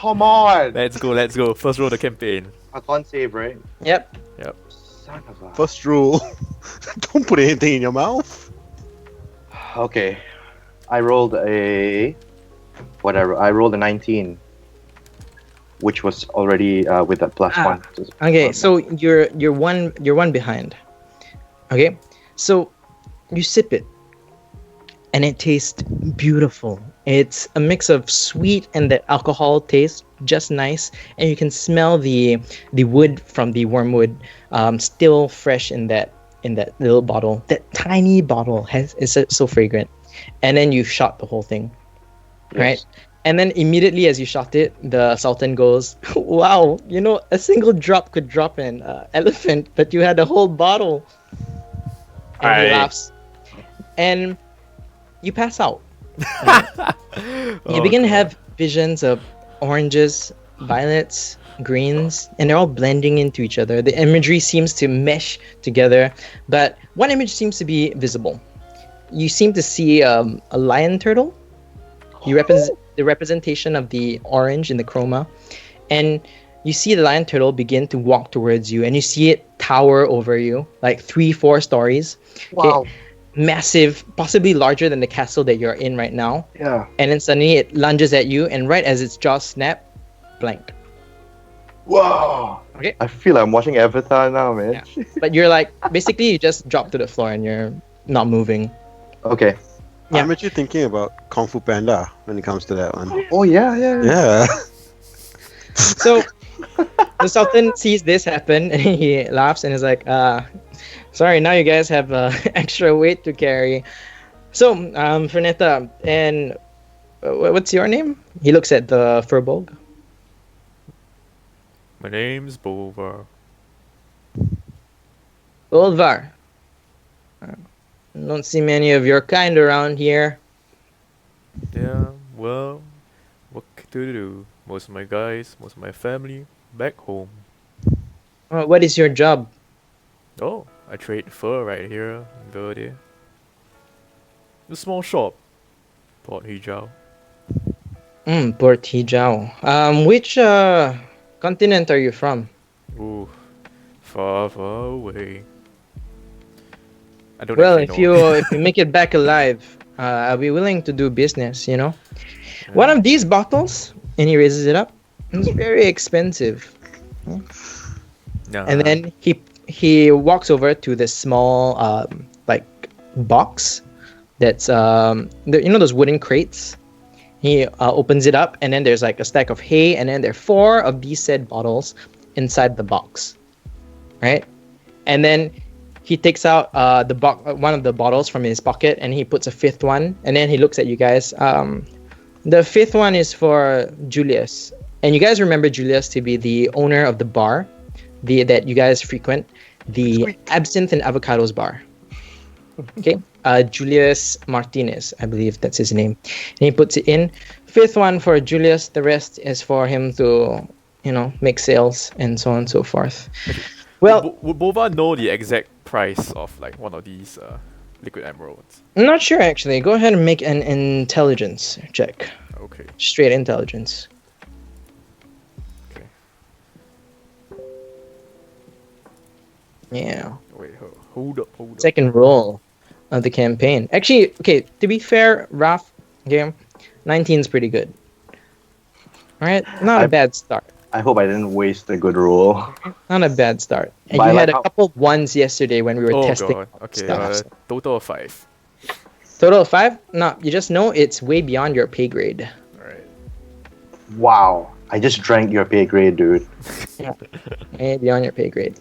Come on. Let's go. First roll of the campaign. I can't save, right? Yep. Son of a. First rule: don't put anything in your mouth. Okay. I rolled a 19, which was already with a plus one. Okay, so you're one behind. Okay, so you sip it, and it tastes beautiful. It's a mix of sweet and the alcohol taste just nice, and you can smell the wood from the wormwood still fresh in that little bottle. That tiny bottle is so fragrant, and then you shot the whole thing, right? And then immediately as you shot it, the Sultan goes, "Wow, a single drop could drop an elephant, but you had a whole bottle." And he laughs, and you pass out. You begin to have visions of oranges, violets, greens, and they're all blending into each other. The imagery seems to mesh together, but one image seems to be visible. You seem to see a lion turtle. You represent the representation of the orange in the chroma, and you see the lion turtle begin to walk towards you, and you see it tower over you, like 3-4 stories. Wow. Massive, possibly larger than the castle that you're in right now. Yeah. And then suddenly it lunges at you, and right as its jaws snap, blank. Wow. Okay. I feel like I'm watching Avatar now, man. Yeah. But you're basically you just drop to the floor and you're not moving. Okay. Yeah. I'm actually thinking about Kung Fu Panda when it comes to that one. Oh yeah. Yeah. So the Sultan sees this happen and he laughs and is like, sorry, now you guys have extra weight to carry. So, Fernetta, and what's your name? He looks at the Furbolg. My name's Bolvar. Bolvar. Don't see many of your kind around here. Yeah, well, what to do? Most of my guys, most of my family, back home. What is your job? Oh, I trade fur right here in Verde. A small shop. Port Hijau. Port Hijau. Which continent are you from? Ooh, far, far away. I don't Well, actually if know. you make it back alive, I'll be willing to do business. One of these bottles, and he raises it up. It's very expensive. Nah. And then he walks over to this small box that's those wooden crates. He opens it up, and then there's a stack of hay, and then there are 4 of these said bottles inside the box, right? And then he takes out one of the bottles from his pocket, and he puts a 5th one, and then he looks at you guys. The 5th one is for Julius, and you guys remember Julius to be the owner of the bar, that you guys frequent, the Absinthe and Avocados bar. Okay, Julius Martinez, I believe that's his name, and he puts it in. 5th one for Julius. The rest is for him to, make sales and so on and so forth. Well, would Bova know the exact price of one of these liquid emeralds? I'm not sure actually. Go ahead and make an intelligence check. Okay. Straight intelligence. Okay. Yeah. Wait, hold up. Second roll of the campaign. Actually, okay, to be fair, Raph, okay, 19 is pretty good. Alright? Not a bad start. I hope I didn't waste a good roll. Not a bad start. And But I you had like a how- couple of ones yesterday when we were Oh testing god. Okay, stuff. So. total of 5. Total of 5? No, you just know it's way beyond your pay grade. Alright. Wow. I just drank your pay grade, dude. Way beyond your pay grade.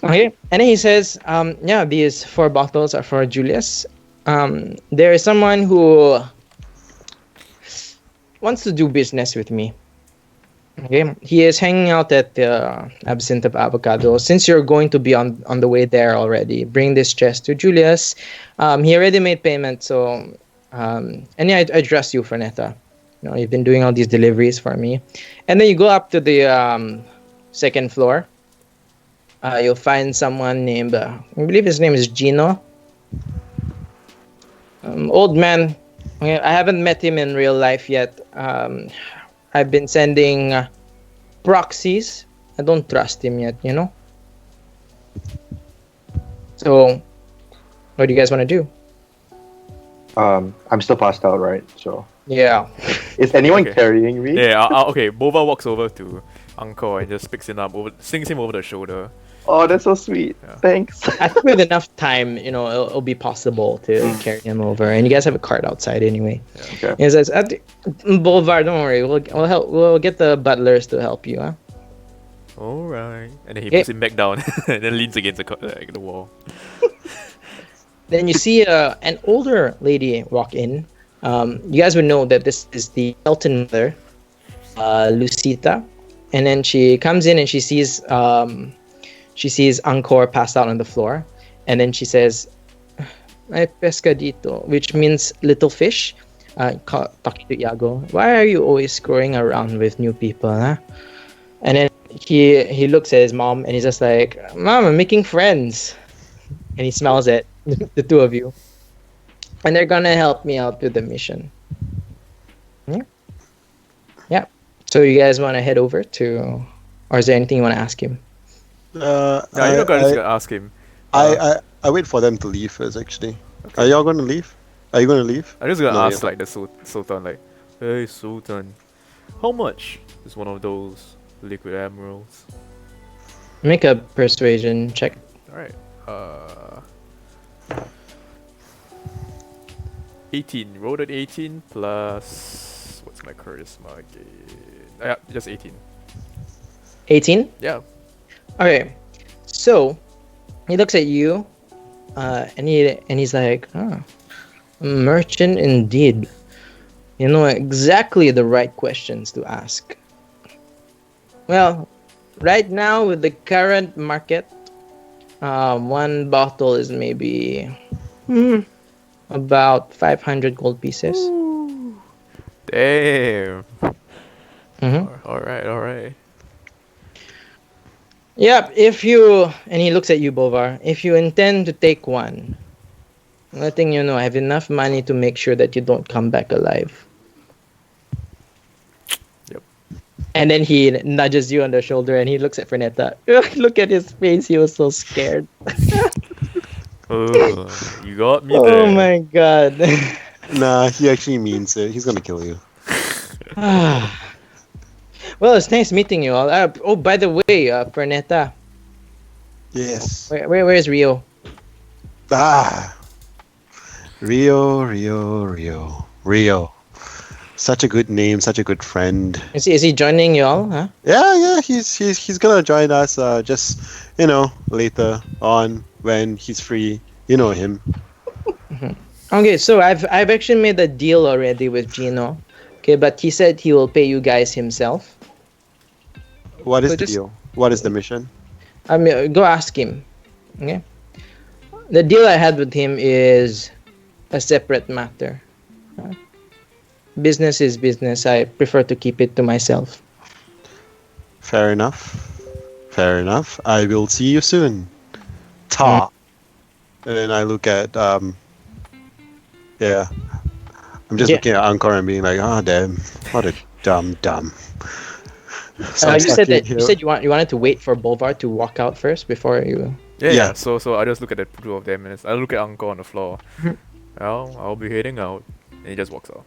Okay, and then he says, yeah, these 4 bottles are for Julius. There is someone who wants to do business with me. Okay, he is hanging out at the Absinthe of Avocado. Since you're going to be on the way there already, bring this chest to Julius. He already made payment, so and yeah, I trust you, Fernetta. You know, you've been doing all these deliveries for me. And then you go up to the second floor. You'll find someone named, I believe his name is Gino. Old man. Okay, I haven't met him in real life yet. I've been sending proxies. I don't trust him yet, you know? So, what do you guys want to do? I'm still passed out, right? So, Yeah. is anyone Okay. carrying me? Yeah, okay, Bova walks over to Uncle and just picks him up, slings him over the shoulder. Oh, that's so sweet. Yeah. Thanks. I think with enough time, you know, it'll be possible to carry him over. And you guys have a cart outside anyway. Okay. He says, Boulevard, don't worry. We'll help. We'll get the butlers to help you, huh? Alright. And then he Okay. puts him back down and then leans against the wall. Then you see an older lady walk in. You guys would know that this is the Elton mother, Lucita. And then she comes in and she sees Angkor passed out on the floor. And then she says, "Ay pescadito," which means little fish. Talking to Iago, "Why are you always screwing around with new people, huh?" And then he looks at his mom and he's just like, "Mom, I'm making friends." And he smells at the two of you. And they're gonna help me out with the mission. Yeah. So you guys want to head over to, or is there anything you want to ask him? Yeah, you're not just gonna ask him. I wait for them to leave first. Actually, are y'all gonna leave? Are you gonna leave? I'm just gonna No, ask yeah. like the Sultan, like, "Hey Sultan, how much is one of those liquid emeralds?" Make a persuasion check. Alright. 18. Rolled at 18 plus what's my charisma again? Yeah, just 18. 18. Yeah. Okay. So he looks at you, and he's like, "Oh, merchant indeed. You know exactly the right questions to ask." Well, right now with the current market, one bottle is maybe about 500 gold pieces. Damn. Mm-hmm. Alright. Yep, if you, and he looks at you, Bovar, if you intend to take one, letting you know I have enough money to make sure that you don't come back alive. Yep. And then he nudges you on the shoulder and he looks at Fernetta. Look at his face, he was so scared. You got me there. Oh my god. Nah, he actually means it. He's gonna kill you. Well, it's nice meeting you all. Oh, by the way, Fernetta, Yes. where is Rio? Ah. Rio. Such a good name, such a good friend. Is he joining you all, huh? Yeah, he's gonna join us just later on when he's free. You know him. Okay, so I've actually made a deal already with Gino. Okay, but he said he will pay you guys himself. What is So the just- deal? What is the mission? I mean, go ask him. Okay. The deal I had with him is a separate matter. Business is business. I prefer to keep it to myself. Fair enough. I will see you soon. Ta. And then I look at yeah. I'm just Yeah. looking at Angkor and being like, oh damn, what a dumb. So I'm you stuck said in that here. you said you wanted to wait for Bolvar to walk out first before you. Yeah. So I just look at the two of them and I look at Uncle on the floor. Mhm. Well, I'll be heading out. And he just walks out.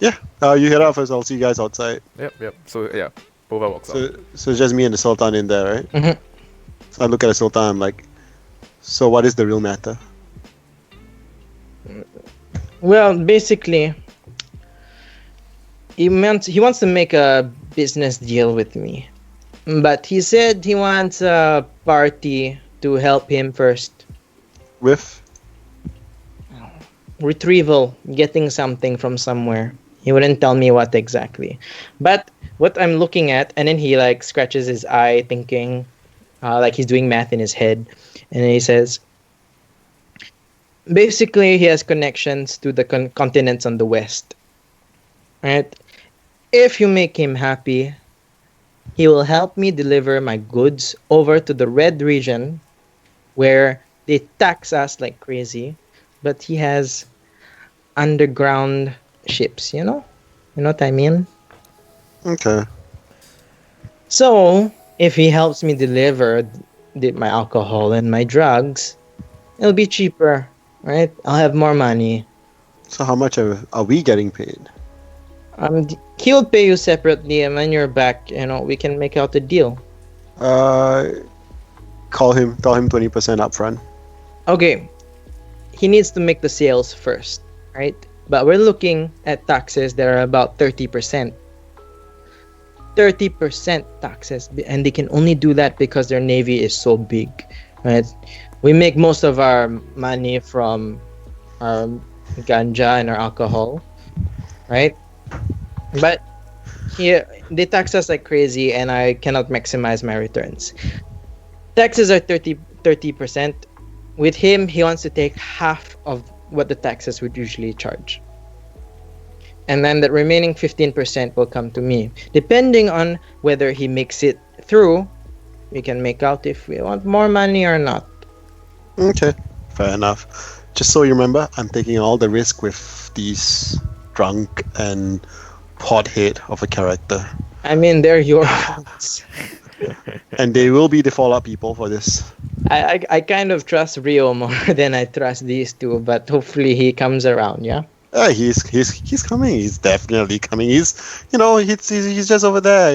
Yeah. You head out first. I'll see you guys outside. Yep. So yeah, Bova walks out. So it's just me and the Sultan in there, right? Mhm. So I look at the Sultan. I'm like, so what is the real matter? Well, basically, he wants to make a business deal with me, but he said he wants a party to help him first. With? Retrieval, getting something from somewhere. He wouldn't tell me what exactly, but what I'm looking at, and then he like scratches his eye, thinking, like he's doing math in his head, and he says, basically, he has connections to the continents on the west. Right? If you make him happy, he will help me deliver my goods over to the red region, where they tax us like crazy, but he has underground ships, you know? You know what I mean? Okay. So, if he helps me deliver my alcohol and my drugs, it'll be cheaper, right? I'll have more money. So how much are we getting paid? He'll pay you separately, and when you're back, we can make out a deal. Tell him 20% upfront. Okay, he needs to make the sales first, right? But we're looking at taxes that are about 30%. 30% taxes, and they can only do that because their navy is so big, right? We make most of our money from our ganja and our alcohol, right? But here they tax us like crazy, and I cannot maximize my returns. Taxes are 30%. With him, he wants to take half of what the taxes would usually charge. And then the remaining 15% will come to me. Depending on whether he makes it through, we can make out if we want more money or not. Okay, fair enough. Just so you remember, I'm taking all the risk with these drunk and pothead of a character. I mean, they're your faults. And they will be the fallout people for this. I kind of trust Rio more than I trust these two, but hopefully he comes around, yeah? He's coming. He's definitely coming. He's just over there,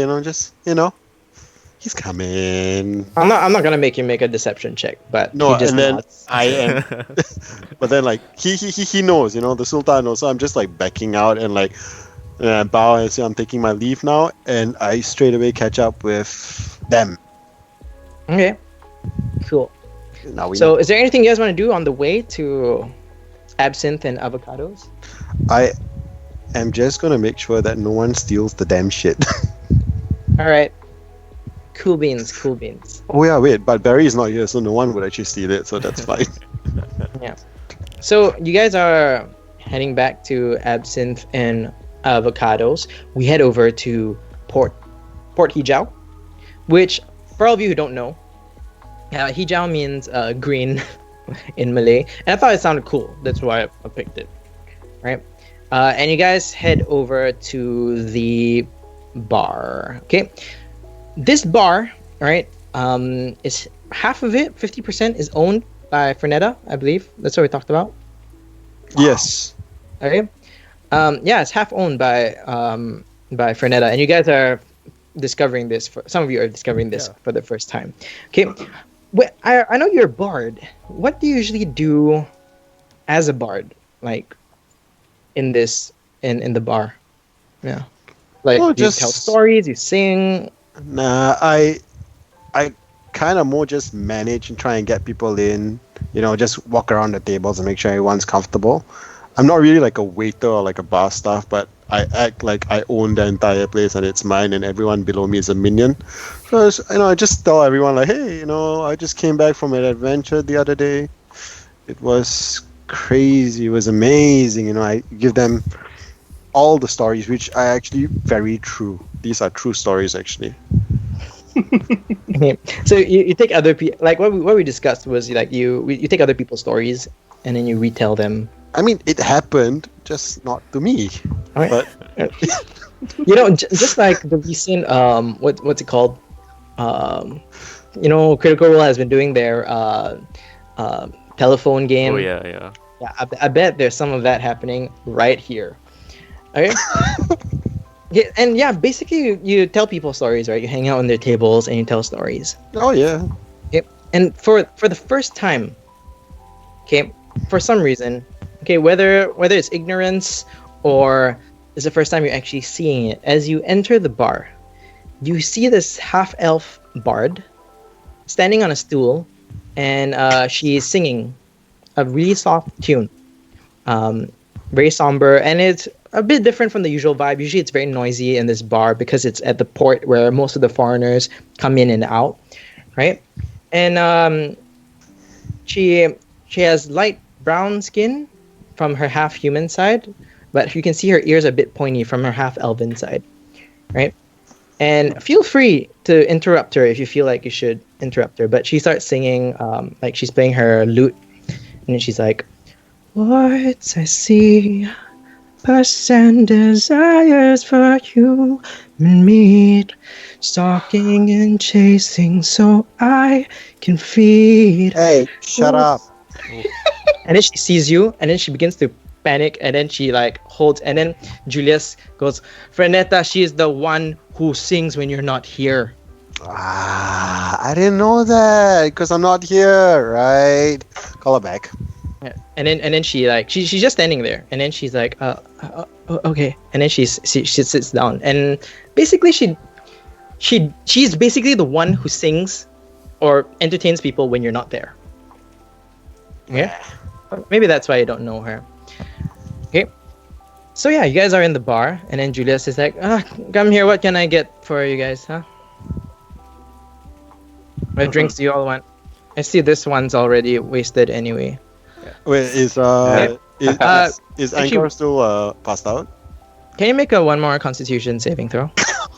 he's coming. I'm not gonna make him make a deception check, but No, he just and then nods. I am. But then like he knows, the Sultan knows. So I'm just like backing out and like bow and say I'm taking my leave now, and I straight away catch up with them. Okay, cool. Now we So, know. is there anything you guys want to do on the way to Absinthe and Avocados? I am just gonna make sure that no one steals the damn shit. All right. Cool beans. Oh yeah, wait, but Barry is not here, so no one would actually steal it, so that's fine. So you guys are heading back to Absinthe and Avocados. We head over to Port Hijau, which for all of you who don't know, Hijau means green in Malay, and I thought it sounded cool. That's why I picked it. Right, and you guys head over to the bar. Okay, this bar, right, is half of it, 50% is owned by Fernetta, I believe. That's what we talked about. Yes. Okay. It's half owned by Fernetta, and you guys are discovering this. Some of you are discovering this for the first time. Okay. I know you're a bard. What do you usually do as a bard, like in the bar? Yeah. Like, do you tell stories? You sing? Nah, I kind of more just manage and try and get people in. Just walk around the tables and make sure everyone's comfortable. I'm not really like a waiter or like a bar staff, but I act like I own the entire place and it's mine, and everyone below me is a minion. So I just tell everyone like, hey, I just came back from an adventure the other day. It was crazy. It was amazing. I give them all the stories, which are actually very true. These are true stories, actually. Okay. So you take other people, like what we discussed was like you take other people's stories and then you retell them. I mean, it happened, just not to me. All right. But You know, just like the recent what's it called? Um, you know, Critical Role has been doing their telephone game. Oh yeah, yeah. Yeah, I bet there's some of that happening right here. Okay. Yeah, and yeah, basically you tell people stories, right? You hang out on their tables and you tell stories. Oh yeah. Okay. And for the first time, okay, for some reason, okay, whether it's ignorance or it's the first time you're actually seeing it, as you enter the bar, you see this half-elf bard standing on a stool, and she's singing a really soft tune, very somber, and it's a bit different from the usual vibe. Usually, it's very noisy in this bar because it's at the port where most of the foreigners come in and out, right? And she has light brown skin from her half human side, but you can see her ears a bit pointy from her half elven side, right? And feel free to interrupt her if you feel like you should interrupt her. But she starts singing, like she's playing her lute, and then she's like, "Words I see, past and desires for you and me, stalking and chasing so I can feed." Hey, shut up. And then she sees you, and then she begins to panic, and then she like holds, and then Julius goes, "Frenetta, she is the one who sings when you're not here." I didn't know that because I'm not here, right? Call her back. Yeah. And then she like she's just standing there, and then she's like, okay. And then she sits down, and basically she's basically the one who sings or entertains people when you're not there. Yeah. Maybe that's why you don't know her. Okay. So yeah, you guys are in the bar, and then Julius is like, "Come here. What can I get for you guys, huh? What drinks do you all want? I see this one's already wasted anyway." Wait, is Actually- Anchor still passed out? Can you make a one more Constitution saving throw?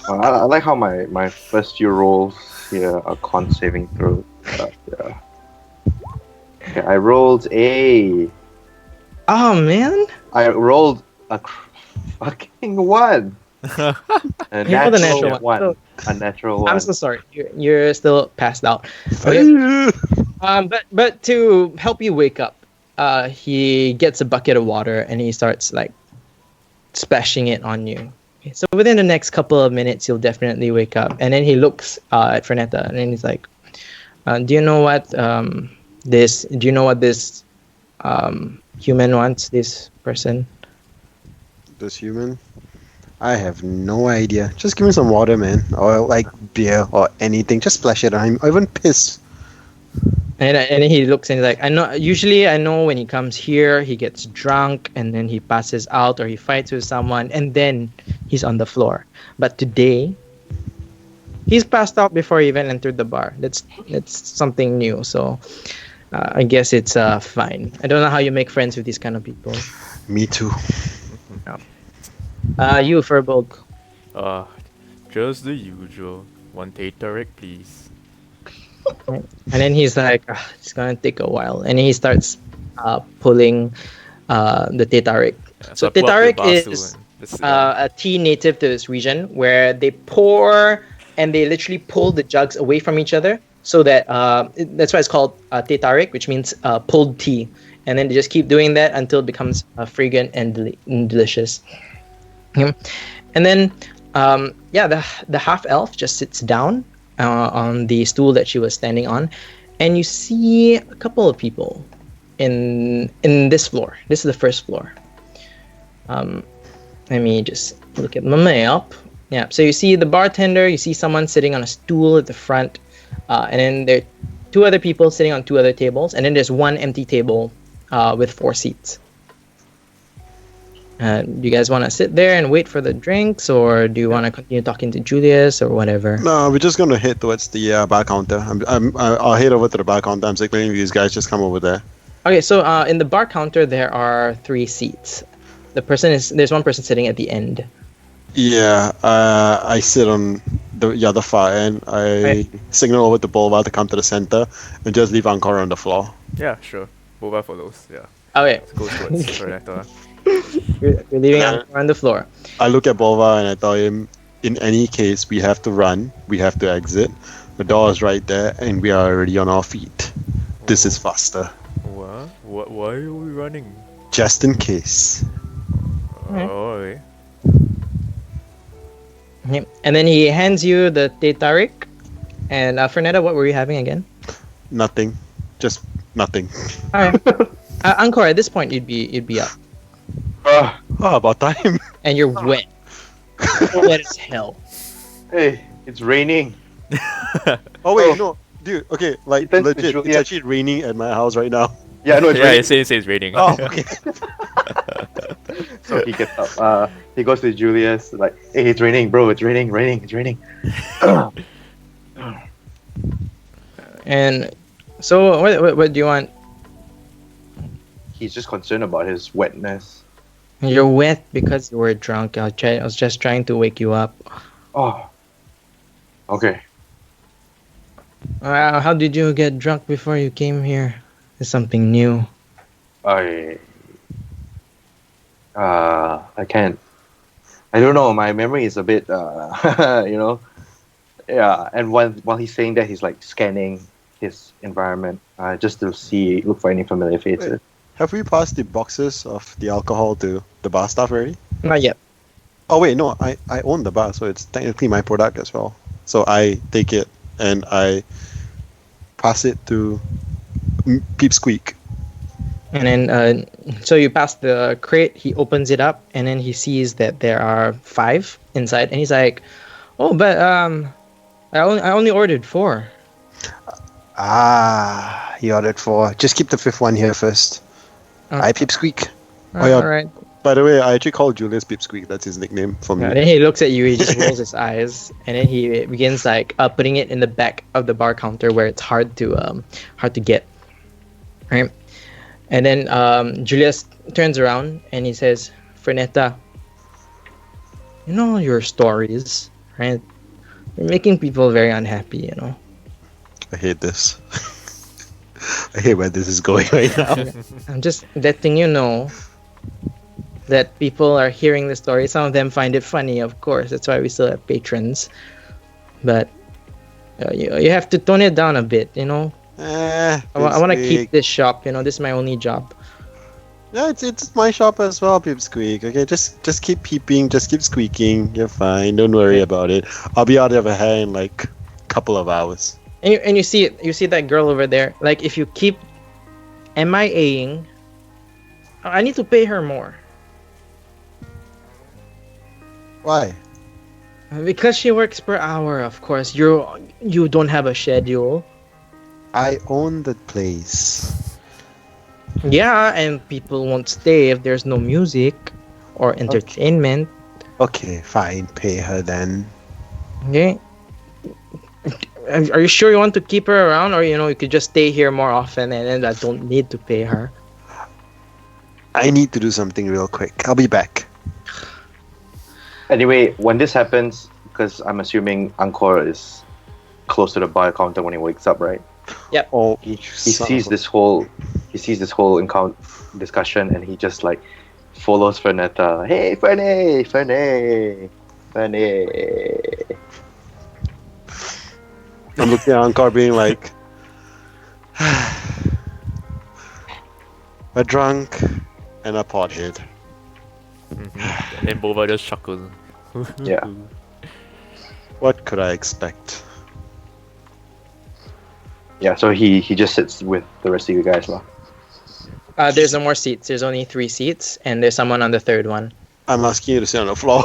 I like how my first few rolls here are con saving throw. Yeah. Okay, I rolled a. Oh man! I rolled a fucking one. A You rolled a natural one. So- A natural one. I'm so sorry. You're still passed out. Okay. But to help you wake up, he gets a bucket of water and he starts like splashing it on you. Okay, so within the next couple of minutes, you'll definitely wake up. And then he looks at Frenetta, and then he's like, "Do you know what this? Do you know what this human wants? This person?" This human? I have no idea. Just give me some water, man. Or like beer or anything. Just splash it on him. Or even piss. And then he looks and he's like, I know when he comes here, he gets drunk and then he passes out or he fights with someone and then he's on the floor. But today, he's passed out before he even entered the bar. That's something new. So I guess it's fine. I don't know how you make friends with these kind of people. Me too. You, Furbolg. Just the usual. One Tatarek, please. And then he's like, it's gonna take a while. And he starts pulling the Tetarik. So I pull up the Tetarik Basu is and let's sit down. a tea native to this region where they pour and they literally pull the jugs away from each other so that that's why it's called Tetarik, which means pulled tea. And then they just keep doing that until it becomes fragrant and delicious. And then the half elf just sits down on the stool that she was standing on, and you see a couple of people in this floor. This is the first floor. Let me just look at my map. Yeah, so you see the bartender, you see someone sitting on a stool at the front, and then there are two other people sitting on two other tables, and then there's one empty table with 4 seats. Do you guys want to sit there and wait for the drinks, or do you want to continue talking to Julius or whatever? No, we're just gonna head towards the bar counter. I'll head over to the bar counter. I'm signaling these guys just come over there. Okay, so in the bar counter there are 3 seats. There's one person sitting at the end. Yeah, I sit on the other far end. I signal over to Bolvar to come to the center and just leave Angkor on the floor. Yeah, sure. Boba follows. Yeah. Okay, Let's go towards Frenetta. you're leaving on the floor. I look at Bolva and I tell him, in any case, we have to run. We have to exit. The door is right there, and we are already on our feet. This is faster. What? Why are we running? Just in case. Oh, okay. Yep. And then he hands you the Teh Tarik. And Fernetta, what were you having again? Nothing. Just nothing. All right. Angkor, at this point, you'd be up, Ah, Oh, about time. and you're wet, wet as hell. hey, it's raining. Oh wait, no, dude. Okay, like It turns to legit, it's Juliet. actually raining at my house right now. Yeah, no, it's Yeah, raining. it says raining. Oh, okay. So he gets up. He goes to Julius, like, hey, it's raining, bro. It's raining, it's raining. And so, what do you want? He's just concerned about his wetness. You're wet because you were drunk. I was just trying to wake you up. Oh. Okay. How did you get drunk before you came here? It's something new. I can't. I don't know. My memory is a bit, you know. Yeah, and while he's saying that, he's like scanning his environment, just to look for any familiar faces. Have we passed the boxes of the alcohol to the bar staff already? Not yet. Oh wait, no, I own the bar, so it's technically my product as well. So I take it and I pass it to Peep Squeak. And then, so you pass the crate. He opens it up, and then he sees that there are 5 inside, and he's like, "Oh, but I only ordered 4." Ah, he ordered 4. Just keep the 5th one here first. I Peep Squeak. Oh, yeah. All right. By the way, I actually call Julius Peep Squeak. That's his nickname for me. And then he looks at you. He just rolls his eyes, and then he begins like putting it in the back of the bar counter where it's hard to get, right? And then Julius turns around and he says, "Fernetta, you know your stories, right? You're making people very unhappy, you know." I hate this. I hate where this is going right now. I'm just letting you know that people are hearing the story. Some of them find it funny, of course. That's why we still have patrons. But you have to tone it down a bit, you know. I I want to keep this shop. You know, this is my only job. Yeah, it's my shop as well, Peep Squeak. Okay, just keep peeping, just keep squeaking. You're fine. Don't worry about it. I'll be out of here in like a couple of hours. And you see it. You see that girl over there. Like, if you keep MIAing, I need to pay her more Why? because she works per hour. Of course, you don't have a schedule. I own the place. Yeah, and people won't stay if there's no music or entertainment. Okay, fine. Pay her then. Okay. Are you sure you want to keep her around, or you could just stay here more often and then I don't need to pay her? I need to do something real quick. I'll be back. Anyway, when this happens, because I'm assuming Angkor is close to the bar counter when he wakes up, right? Oh, He sees this whole encounter discussion, and he just like follows Fernetta. Hey, Fernie. I'm looking at Ankar being like, a drunk and a pothead. And then Bova just chuckles. Yeah. What could I expect? Yeah, so he just sits with the rest of you guys lah. There's no more seats. There's only 3 seats, and there's someone on the 3rd one. I'm asking you to sit on the floor.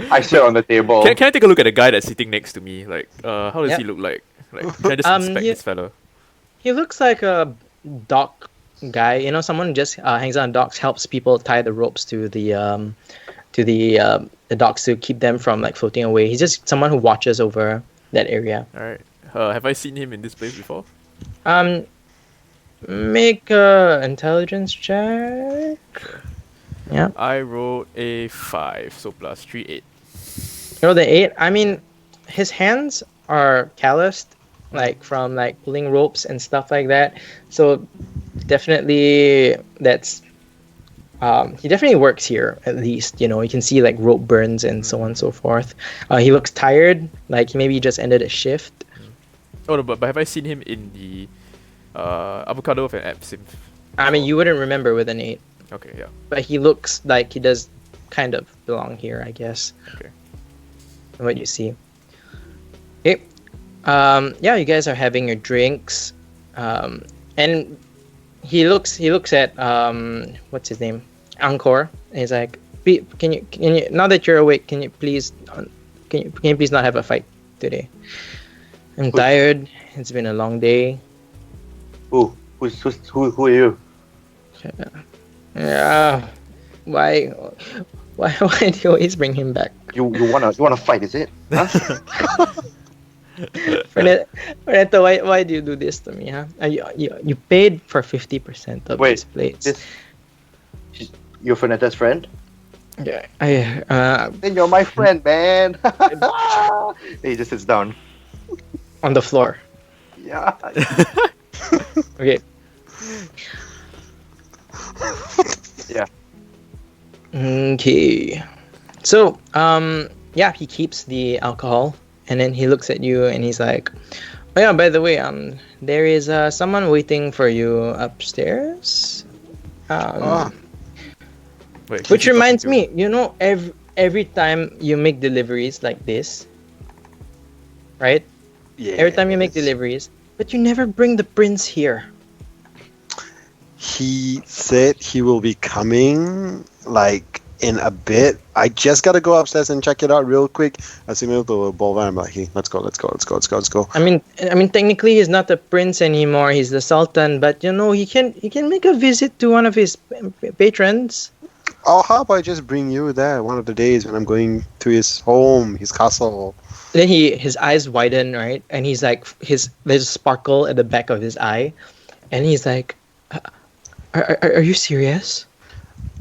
I sit on the table. Can I take a look at the guy that's sitting next to me? Like, how does Yep. he look like? Like, can I just inspect this fella? He looks like a dock guy. You know, someone who just hangs out on docks, helps people tie the ropes to the docks to keep them from like floating away. He's just someone who watches over that area. Alright. Have I seen him in this place before? Make a intelligence check. Yeah. I rolled a 5, so plus 3, 8. You know the 8. I mean, his hands are calloused, like from like pulling ropes and stuff like that. So definitely that's He definitely works here, at least. You know, you can see like rope burns and so on and so forth. He looks tired, like he maybe just ended a shift. Oh no, but have I seen him in the avocado of an absinthe? I mean, you wouldn't remember with an 8, Okay, yeah. but he looks like he does kind of belong here, I guess. Okay. From what you see. Okay. Yeah, you guys are having your drinks, and he looks at what's his name, Angkor, and he's like, can you now that you're awake, can you please not have a fight today? I'm tired. It's been a long day. Who are you? Yeah. Why do you always bring him back? You wanna fight? Is it? Huh? Fernando, why do you do this to me, huh? You paid for 50% of these plates. You're Fernanda's friend? Yeah, Then you're my friend, man. He just sits down. on the floor. Yeah. Okay. Yeah. Okay. So, yeah, he keeps the alcohol, and then he looks at you, and he's like, "Oh yeah, by the way, there is someone waiting for you upstairs." Wait, Which reminds me, you know, every time you make deliveries like this, right? Yeah. Every time you make deliveries, but you never bring the prince here. He said he will be coming like in a bit. I just gotta go upstairs and check it out real quick. I signal to Bolvar. I'm like, hey, let's go. I mean, technically he's not the prince anymore. He's the sultan. But you know, he can make a visit to one of his patrons. Oh, how about I just bring you there one of the days when I'm going to his home, his castle? Then his eyes widen, right? And he's like, there's a sparkle at the back of his eye, and he's like, are you serious?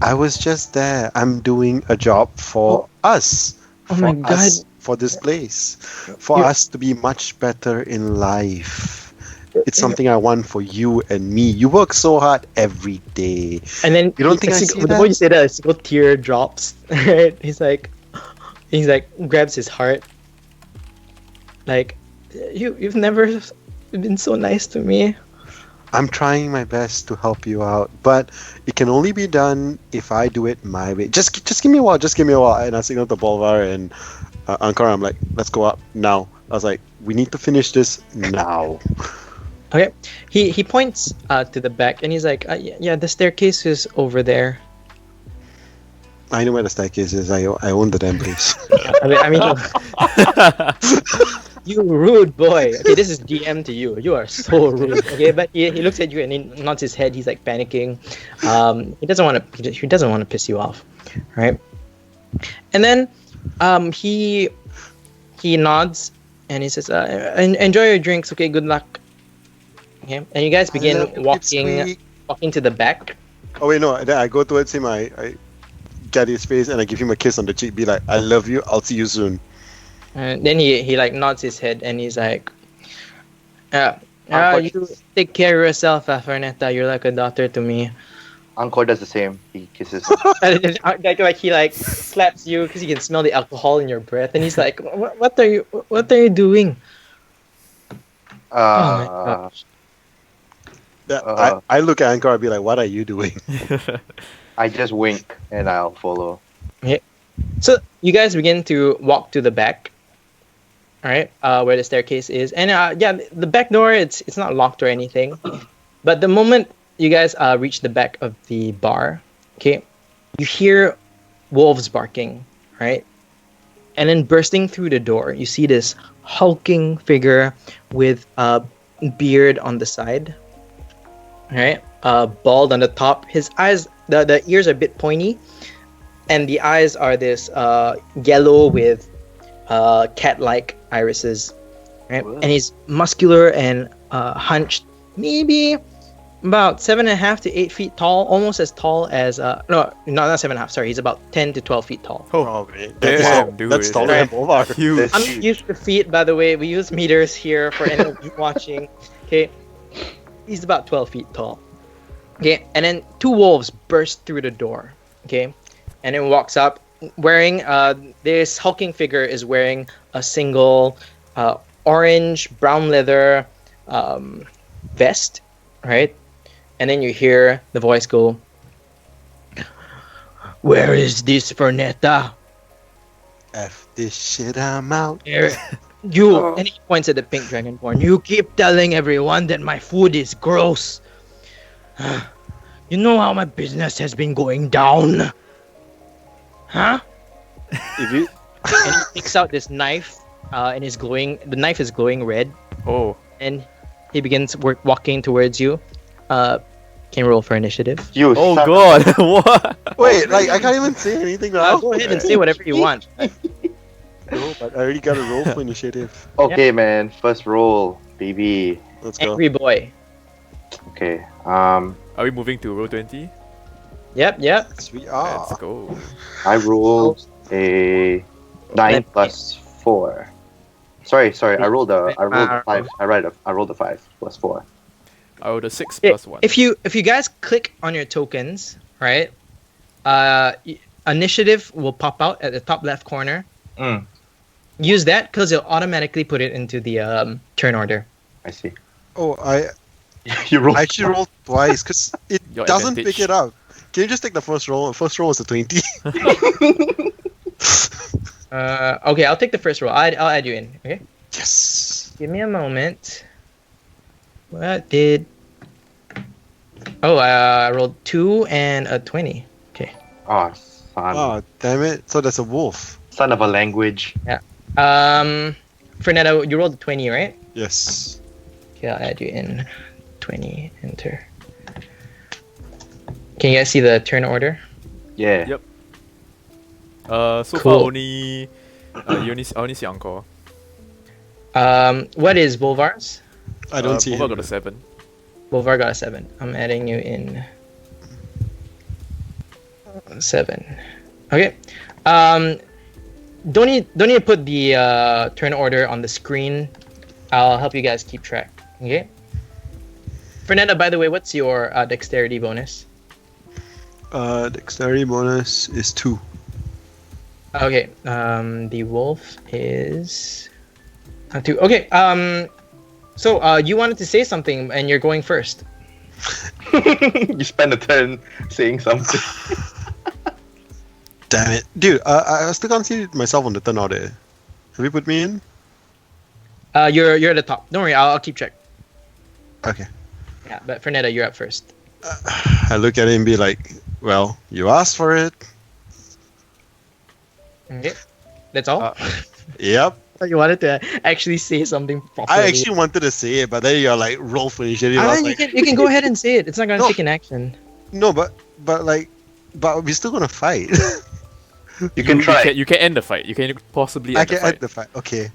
I was just there. I'm doing a job for us. Oh my God. For this place. For us to be much better in life. It's something I want for you and me. You work so hard every day. And then you don't think I see the more you say that, a single tear drops. Right? He's like, grabs his heart. Like, you've never been so nice to me. I'm trying my best to help you out, but it can only be done if I do it my way. Just give me a while. And I signal to Bolvar and Ankara. I'm like, let's go up now. I was like, we need to finish this now. Okay. He points to the back, and he's like, yeah, the staircase is over there. I know where the staircase is. I own the damn place. I mean, you rude boy. Okay, this is DM to you. You are so rude. Okay, but he looks at you and he nods his head. He's like panicking. He doesn't want to piss you off, right? And then he nods and he says, "Enjoy your drinks. Okay, good luck." Okay, and you guys begin walking to the back. Oh wait, no. Then I go towards him. I get his face and I give him a kiss on the cheek. Be like, "I love you. I'll see you soon." And then he like nods his head and he's like, you take care of yourself, Fernetta. You're like a daughter to me. Angkor does the same. He kisses. like he like slaps you because he can smell the alcohol in your breath, and he's like, what are you doing? Oh my gosh. I look at Ankar and be like, what are you doing? I just wink and I'll follow. Okay. So you guys begin to walk to the back. All right, where the staircase is, and yeah, the back door it's not locked or anything, but the moment you guys reach the back of the bar, okay, you hear wolves barking, right, and then bursting through the door, you see this hulking figure with a beard on the side, right, bald on the top. His eyes, the ears are a bit pointy, and the eyes are this yellow with cat-like irises, right? Whoa. And he's muscular and hunched, maybe about 7.5 to 8 feet tall, almost as tall as no, not 7.5. Sorry, he's about 10 to 12 feet tall. Oh, man. Damn, dude. That's taller than Bolvar. Huge. I'm not used to feet, by the way. We use meters here for any of you watching. Okay, he's about 12 feet tall. Okay, and then two wolves burst through the door. Okay, and then walks up wearing this hulking figure is wearing a single orange brown leather vest, right? And then you hear the voice go, "Where is this Fernetta? F this shit, I'm out. There, you." And he points at the pink dragonborn. "You keep telling everyone that my food is gross. You know how my business has been going down, huh?" If you And he takes out this knife, and is glowing. The knife is glowing red, Oh, and he begins walking towards you. Can you roll for initiative? You oh son of- god, what? Wait, like I can't even say anything now. Go ahead and say whatever you want. No, but I already got a roll for initiative. Okay, man. First roll, baby. Let's go. Angry boy. Okay. Are we moving to row 20? Yep. Yes, we Let's are. go. I rolled a 9 plus 4. Sorry. I rolled a 5. I rolled a 5 plus 4. I rolled a 6 Yeah, plus 1. If you guys click on your tokens, right? Initiative will pop out at the top left corner. Mm, Use that because it'll automatically put it into the turn order. I see. Oh, I You rolled. actually rolled twice because it Your doesn't advantage. pick it up. Can you just take the first roll? The first roll was a 20. Okay, I'll take the first roll. I'll add you in. Okay. Yes. Give me a moment. What did? Oh, I rolled 2 and a 20. Okay. Oh, son. Oh, damn it. So there's a wolf. Son of a language. Fernando, you rolled a 20, right? Yes. Okay, I'll add you in. 20, enter. Can you guys see the turn order? Yeah. Yep. So far Cool. only I only see Encore. What is Bolvar's? I don't see Boba him. got a 7. Bolvar got a 7. I'm adding you in. 7. Okay. Don't need to put the turn order on the screen. I'll help you guys keep track. Okay. Fernanda, by the way, what's your dexterity bonus? Dexterity bonus is 2. Okay. The wolf is 2. Okay. So you wanted to say something, and you're going first. You spend a turn saying something. Damn it. Dude, I still can't see myself on the turn order. Have you put me in? You're at the top. Don't worry. I'll keep track. Okay. Yeah, but Fernanda, you're up first. I look at it and be like, well, you asked for it. Okay. That's all. Yep. You wanted to actually say something properly. I actually wanted to say it, but then you're like, roll for initiative. I I was mean, like, you can go ahead and say it. It's not gonna No. take an action. no, but we're still gonna fight. You can try. You can end the fight. You can possibly I end the can fight. end the fight. Okay.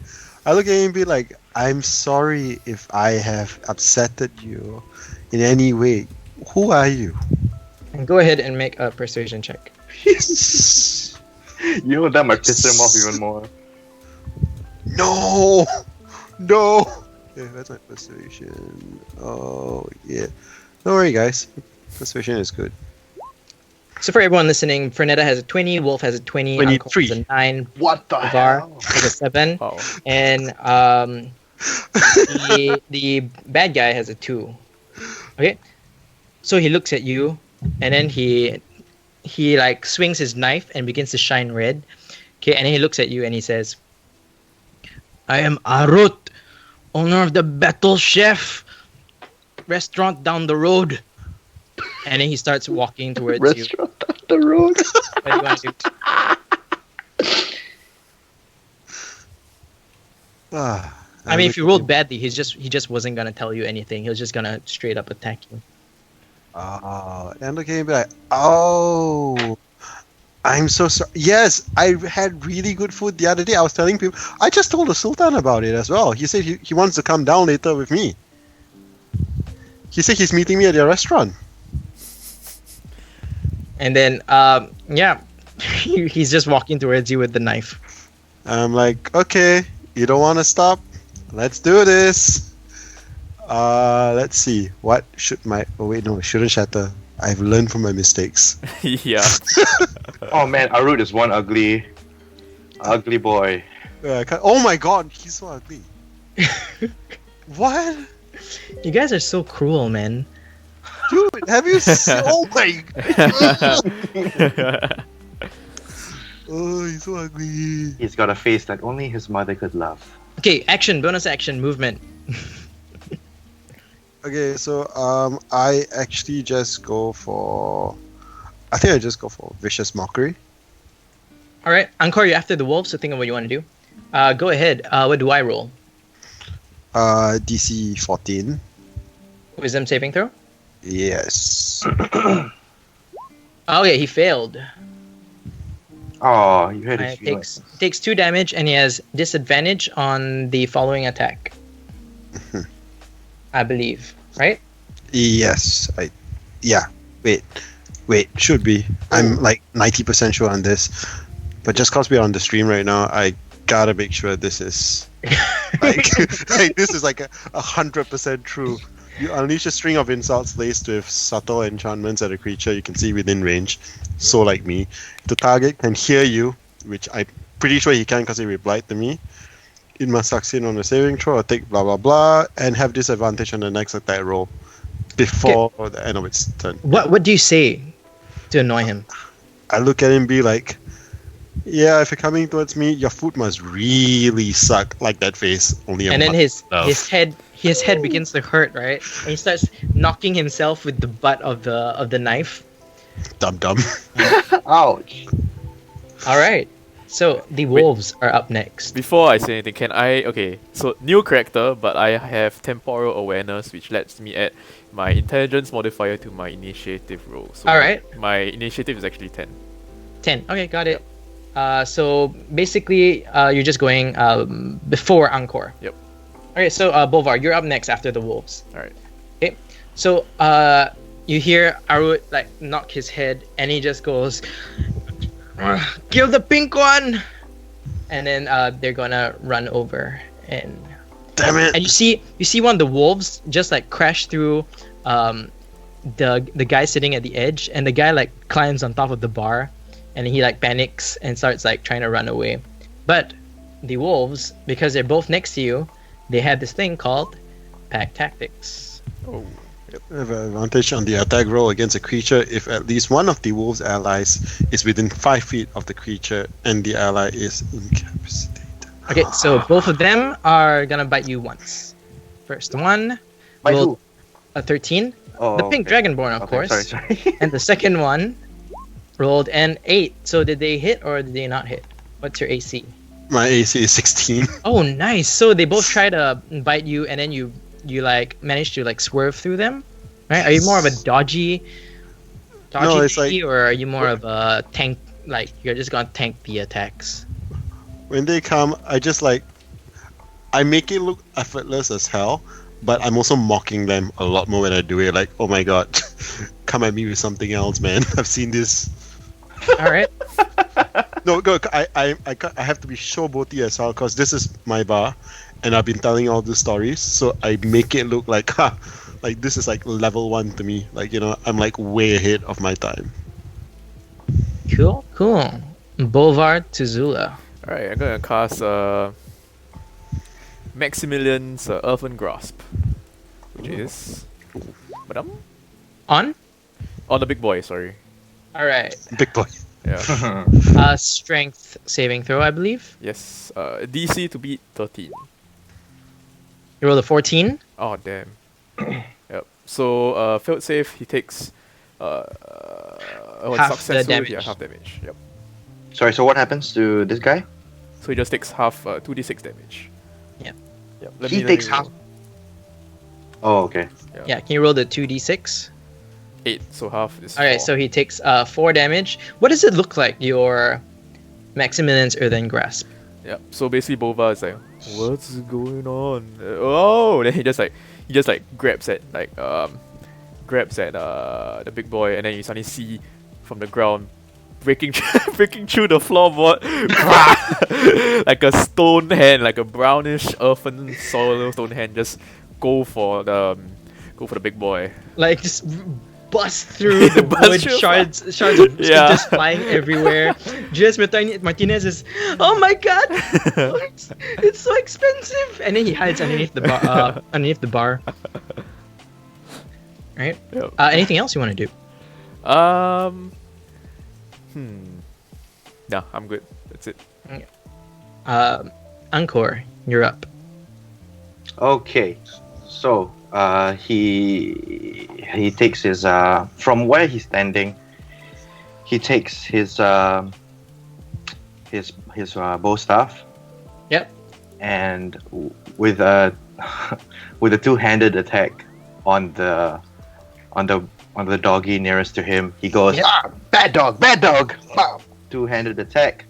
I look at him and be like, I'm sorry if I have upsetted you in any way. Who are you? And go ahead and make a persuasion check. You know that might piss him off even more. No! No! Yeah, that's my persuasion. Oh, yeah. Don't worry, guys. Persuasion is good. So for everyone listening, Fernetta has a 20, Wolf has a 20, 23. Uncle has a 9, What the Var hell? has a 7, Wow. and the bad guy has a 2. Okay? So he looks at you, and then he like swings his knife and begins to shine red. Okay, and then he looks at you and he says, I am Arut, owner of the Battle Chef restaurant down the road. And then he starts walking towards you. Restaurant up the road. What do you want to do? I mean, if you rolled badly, he just wasn't gonna tell you anything. He was just gonna straight up attack you. Oh, and look at him and be like, oh, I'm so sorry. Yes, I had really good food the other day. I was telling people, I just told the Sultan about it as well. He said he wants to come down later with me. He said he's meeting me at your restaurant. And then, yeah, he's just walking towards you with the knife. I'm like, okay, you don't want to stop? Let's do this. Let's see. What should my? Oh wait, no, it shouldn't shatter. I've learned from my mistakes. Yeah. Oh man, Arut is one ugly boy. Oh my god, he's so ugly. What? You guys are so cruel, man. Dude, have you seen? Oh my god. Oh, he's so ugly. He's got a face that only his mother could love. Okay, action, bonus action, movement. Okay, so I actually just go for. I think I just go for vicious mockery. All right, Encore, you're after the wolves, so think of what you want to do. Go ahead. What do I roll? DC 14. Wisdom saving throw? Yes. Okay, he failed. Oh, you had his It feelings. takes 2 damage, and he has disadvantage on the following attack. I believe, right? Yes. Yeah. Wait. Should be. I'm like 90% sure on this, but just cause we're on the stream right now, I gotta make sure this is like, like this is like 100% true. You unleash a string of insults laced with subtle enchantments at a creature you can see within range. So like me, the target can hear you, which I'm pretty sure he can because he replied to me. It must succeed on a saving throw or take blah blah blah, and have disadvantage on the next attack roll before the end of its turn. What do you say to annoy him? I look at him and be like, yeah, if you're coming towards me, your foot must really suck like that face. Only a And then month his head begins to hurt, right? And he starts knocking himself with the butt of the knife. Dumb. Ouch. All right. So the wolves are up next. Before I say anything, can I... Okay, so new character, but I have temporal awareness, which lets me add my intelligence modifier to my initiative roll. So Alright. My initiative is actually 10. 10. Okay, got it. So basically, you're just going before Encore. Yep. Okay, so Bolvar, you're up next after the wolves. Alright. Okay. So you hear Arut like knock his head, and he just goes, "Kill the pink one!" And then they're gonna run over, and Damn it! and you see one of the wolves just like crash through the guy sitting at the edge, and the guy like climbs on top of the bar, and he like panics and starts like trying to run away. But the wolves, because they're both next to you, they have this thing called pack tactics. Oh. Have an advantage on the attack roll against a creature if at least one of the wolf's allies is within 5 feet of the creature and the ally is incapacitated. Okay, so both of them are gonna bite you once. First one By rolled who? a 13. Oh, The pink okay. dragonborn, of Okay, course. sorry. And the second one rolled an 8. So did they hit or did they not hit? What's your AC? My AC is 16. Oh, nice. So they both try to bite you, and then you like manage to like swerve through them, right? Are you more of a dodgy No, it's tanky, like- or are you more of a tank? Like you're just gonna tank the attacks. When they come, I make it look effortless as hell, but I'm also mocking them a lot more when I do it. Like, oh my god, come at me with something else, man. I've seen this. All right. No, go. I have to be showboaty as well because this is my bar, and I've been telling all the stories. So I make it look like, like this is like level 1 to me. Like, you know, I'm like way ahead of my time. Cool. Bolvar to Zula. Alright, I'm gonna cast Maximilian's Earthen Grasp, which is... Badam? On. Oh, the big boy, sorry. All right. Big boy. Yeah. Strength saving throw, I believe. Yes. DC to beat 13. You rolled a 14. Oh, damn. Yep. So, failed save, he takes... Half the successful, damage. Yeah, half damage. Yep. Sorry, so what happens to this guy? So he just takes half 2d6 damage. Yep. Yep. He takes half. Oh, okay. Yeah. Can you roll the 2d6? 8, so half is All right. 4. So he takes 4 damage. What does it look like? Your Maximilian's Earthen Grasp. Yep. So basically, Bova is like, "What's going on?" Oh, then he just like grabs at the big boy, and then you suddenly see from the ground breaking through the floorboard like a stone hand, like a brownish earthen soil stone hand, just go for the big boy. Like just bust through the Bust wood, through- shards of stone Yeah. just flying everywhere. Julius Martinez is, oh my god, it's so expensive, and then he hides underneath the bar. Right. Yep. Anything else you want to do? No, I'm good. That's it. Encore, you're up. Okay, so he takes his from where he's standing. He takes his bow staff. Yep. And with a with a two-handed attack on the doggy nearest to him, he goes, Yep. bad dog, Bow. Two-handed attack.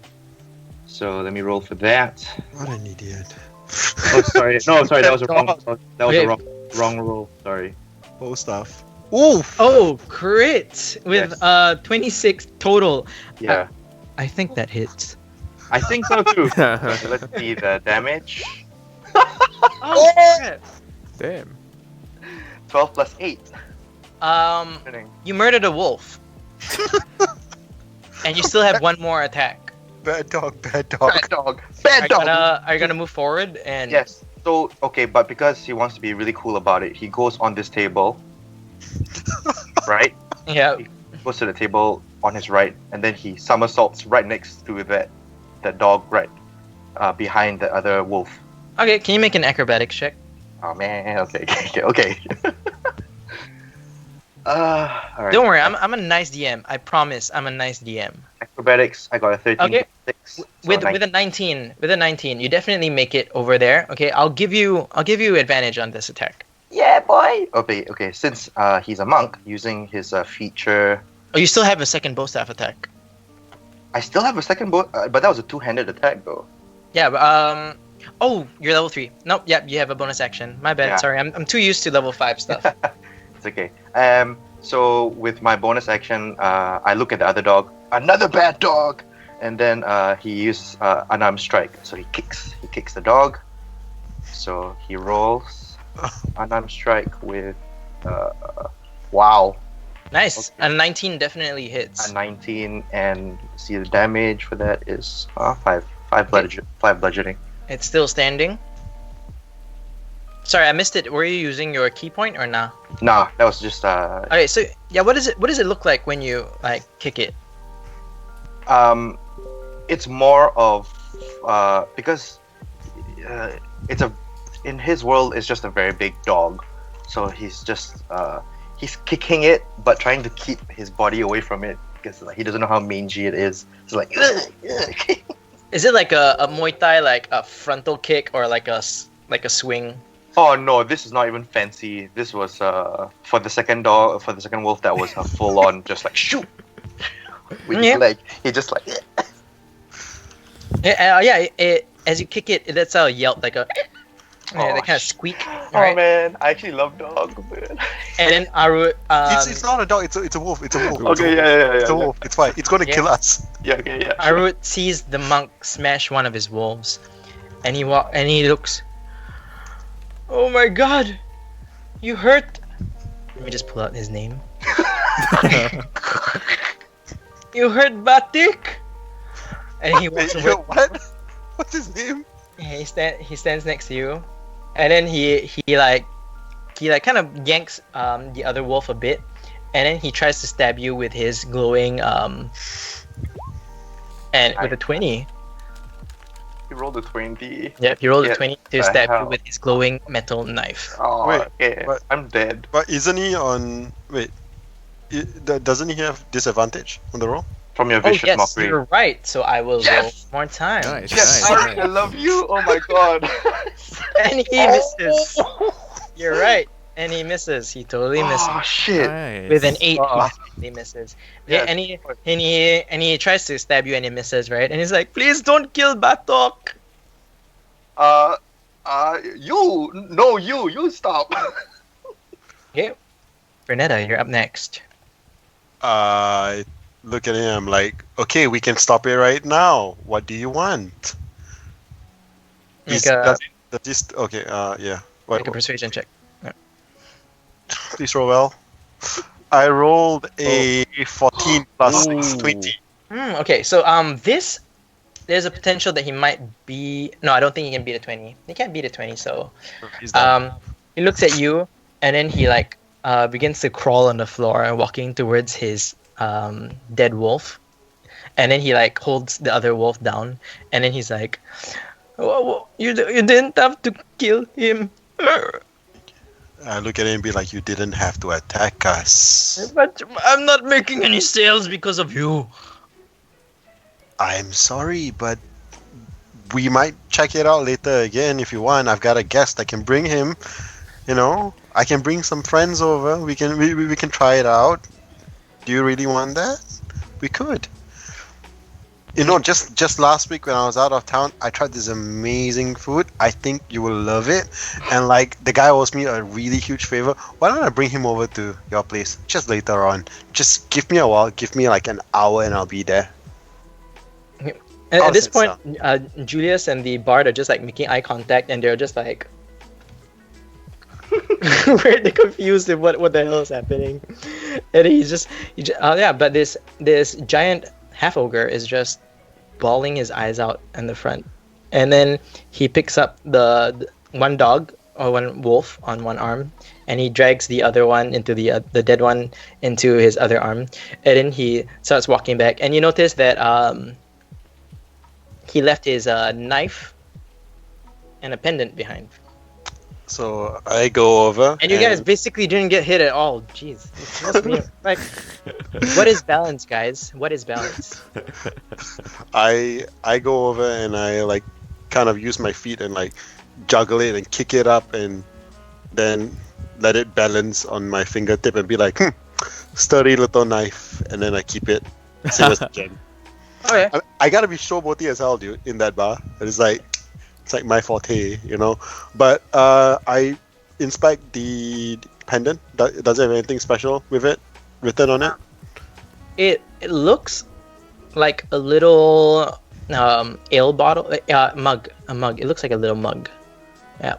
So let me roll for that. What an idiot. Oh, sorry. No, sorry. That was a wrong. That was Okay. a wrong roll. Sorry. Bow stuff. Oof! Oh, crit with Yes. 26 total. Yeah, I think that hits. I think so too. Okay, let's see the damage. Oh, crap. Damn. 12 plus 8. You murdered a wolf. And you still have one more attack. Bad dog, bad dog. Bad dog. Are Bad you dog. gonna move forward and Yes. So okay, but because he wants to be really cool about it, he goes on this table. Right? Yeah. He goes to the table on his right, and then he somersaults right next to that dog right behind the other wolf. Okay, can you make an acrobatics check? Oh man. Okay. Alright. Don't worry, I'm a nice DM. I promise, I'm a nice DM. Acrobatics. I got a 13. Okay. 6, so With a 19, you definitely make it over there. Okay, I'll give you advantage on this attack. Yeah, boy. Okay. Since he's a monk, using his feature, Oh, you still have a second bow staff attack. I still have a second bow, but that was a two-handed attack though. Yeah, but oh, you're level 3. Nope, yep, you have a bonus action. My bad. Yeah. Sorry, I'm too used to level 5 stuff. It's okay. So with my bonus action, I look at the other dog, another bad dog, and then he uses unarmed strike. So he kicks the dog. So he rolls unarmed strike with wow, Nice. Okay. A 19 definitely hits. a 19, and see the damage for that is 5 bludgeoning. It's still standing. Sorry, I missed it. Were you using your key point or nah? Nah, that was just Okay, so yeah, what does it look like when you like kick it? it's more of because in his world it's just a very big dog, so he's just he's kicking it but trying to keep his body away from it because like, he doesn't know how mangy it is. It's like Is it like a Muay Thai, like a frontal kick or like a swing? oh no, this is not even fancy. This was for the second wolf, that was a full on just like shoot with his Yeah. leg. He just like As you kick it, that's a yelp, like a that kind of squeak. oh Right? man, I actually love dogs, man. And then Aru, It's not a dog, it's a wolf. It's a wolf. Okay, yeah. It's a wolf. It's fine. It's gonna Yeah. kill us. Yeah, okay, yeah. Aru sees the monk smash one of his wolves, and he looks. Oh my god, you hurt. Let me just pull out his name. You hurt Batik. And he walks Wait, away. what? What's his name? He stands next to you, and then he kind of yanks the other wolf a bit, and then he tries to stab you with his glowing and with a 20. He rolled a 20. Yep, he rolled Yeah, a 20 to the stab you hell? with his glowing metal knife. Oh, Wait, okay. but- I'm dead. But isn't he on? Wait, doesn't he have disadvantage on the roll? From your Oh vicious yes, mockery. you're right. So I will Yes! roll one more time. Nice. Yes, nice, sorry, nice. I love you. Oh my god. And he misses. You're right. And he misses. He totally misses. Oh shit. Nice. With an 8, Oh. he misses. Yes. Yeah, and he tries to stab you and he misses, right? And he's like, "Please don't kill Batok." You stop. Okay, Bernetta, you're up next. I look at him like, okay, we can stop it right now. What do you want? Make Is- a does this okay? Yeah. What? persuasion check. Please roll well. I rolled a 14 plus 6, Ooh. 20. Okay, so this there's a potential that he might be. No, I don't think he can beat a 20. He can't beat a 20, so He's done. he looks at you and then he like begins to crawl on the floor, walking towards his dead wolf, and then he like holds the other wolf down, and then he's like, you didn't have to kill him. I look at him and be like, you didn't have to attack us. But I'm not making any sales because of you. I'm sorry, but we might check it out later again if you want. I've got a guest. I can bring him. You know, I can bring some friends over. We can try it out. Do you really want that? We could. You know, just last week when I was out of town, I tried this amazing food. I think you will love it. And like the guy owes me a really huge favor. Why don't I bring him over to your place just later on? Just give me a while. Give me like an hour, and I'll be there. And How's at this it point, Julius and the bard are just like making eye contact, and they're just like weirdly confused with what the hell is happening. And but this giant half ogre is just bawling his eyes out in the front, and then he picks up the one dog or one wolf on one arm, and he drags the other one into the dead one into his other arm, and then he starts walking back. And you notice that he left his knife and a pendant behind. So I go over, And you guys basically didn't get hit at all. Jeez. Like, what is balance, guys? What is balance? I go over and I like kind of use my feet and like juggle it and kick it up and then let it balance on my fingertip and be like, sturdy little knife, and then I keep it. Same as the gem. Okay. I gotta be showboaty as hell, dude, in that bar. It's like my forte, you know. But I inspect the pendant. Does it have anything special with it written on it? It looks like a little ale bottle, mug. A mug. It looks like a little mug. Yeah.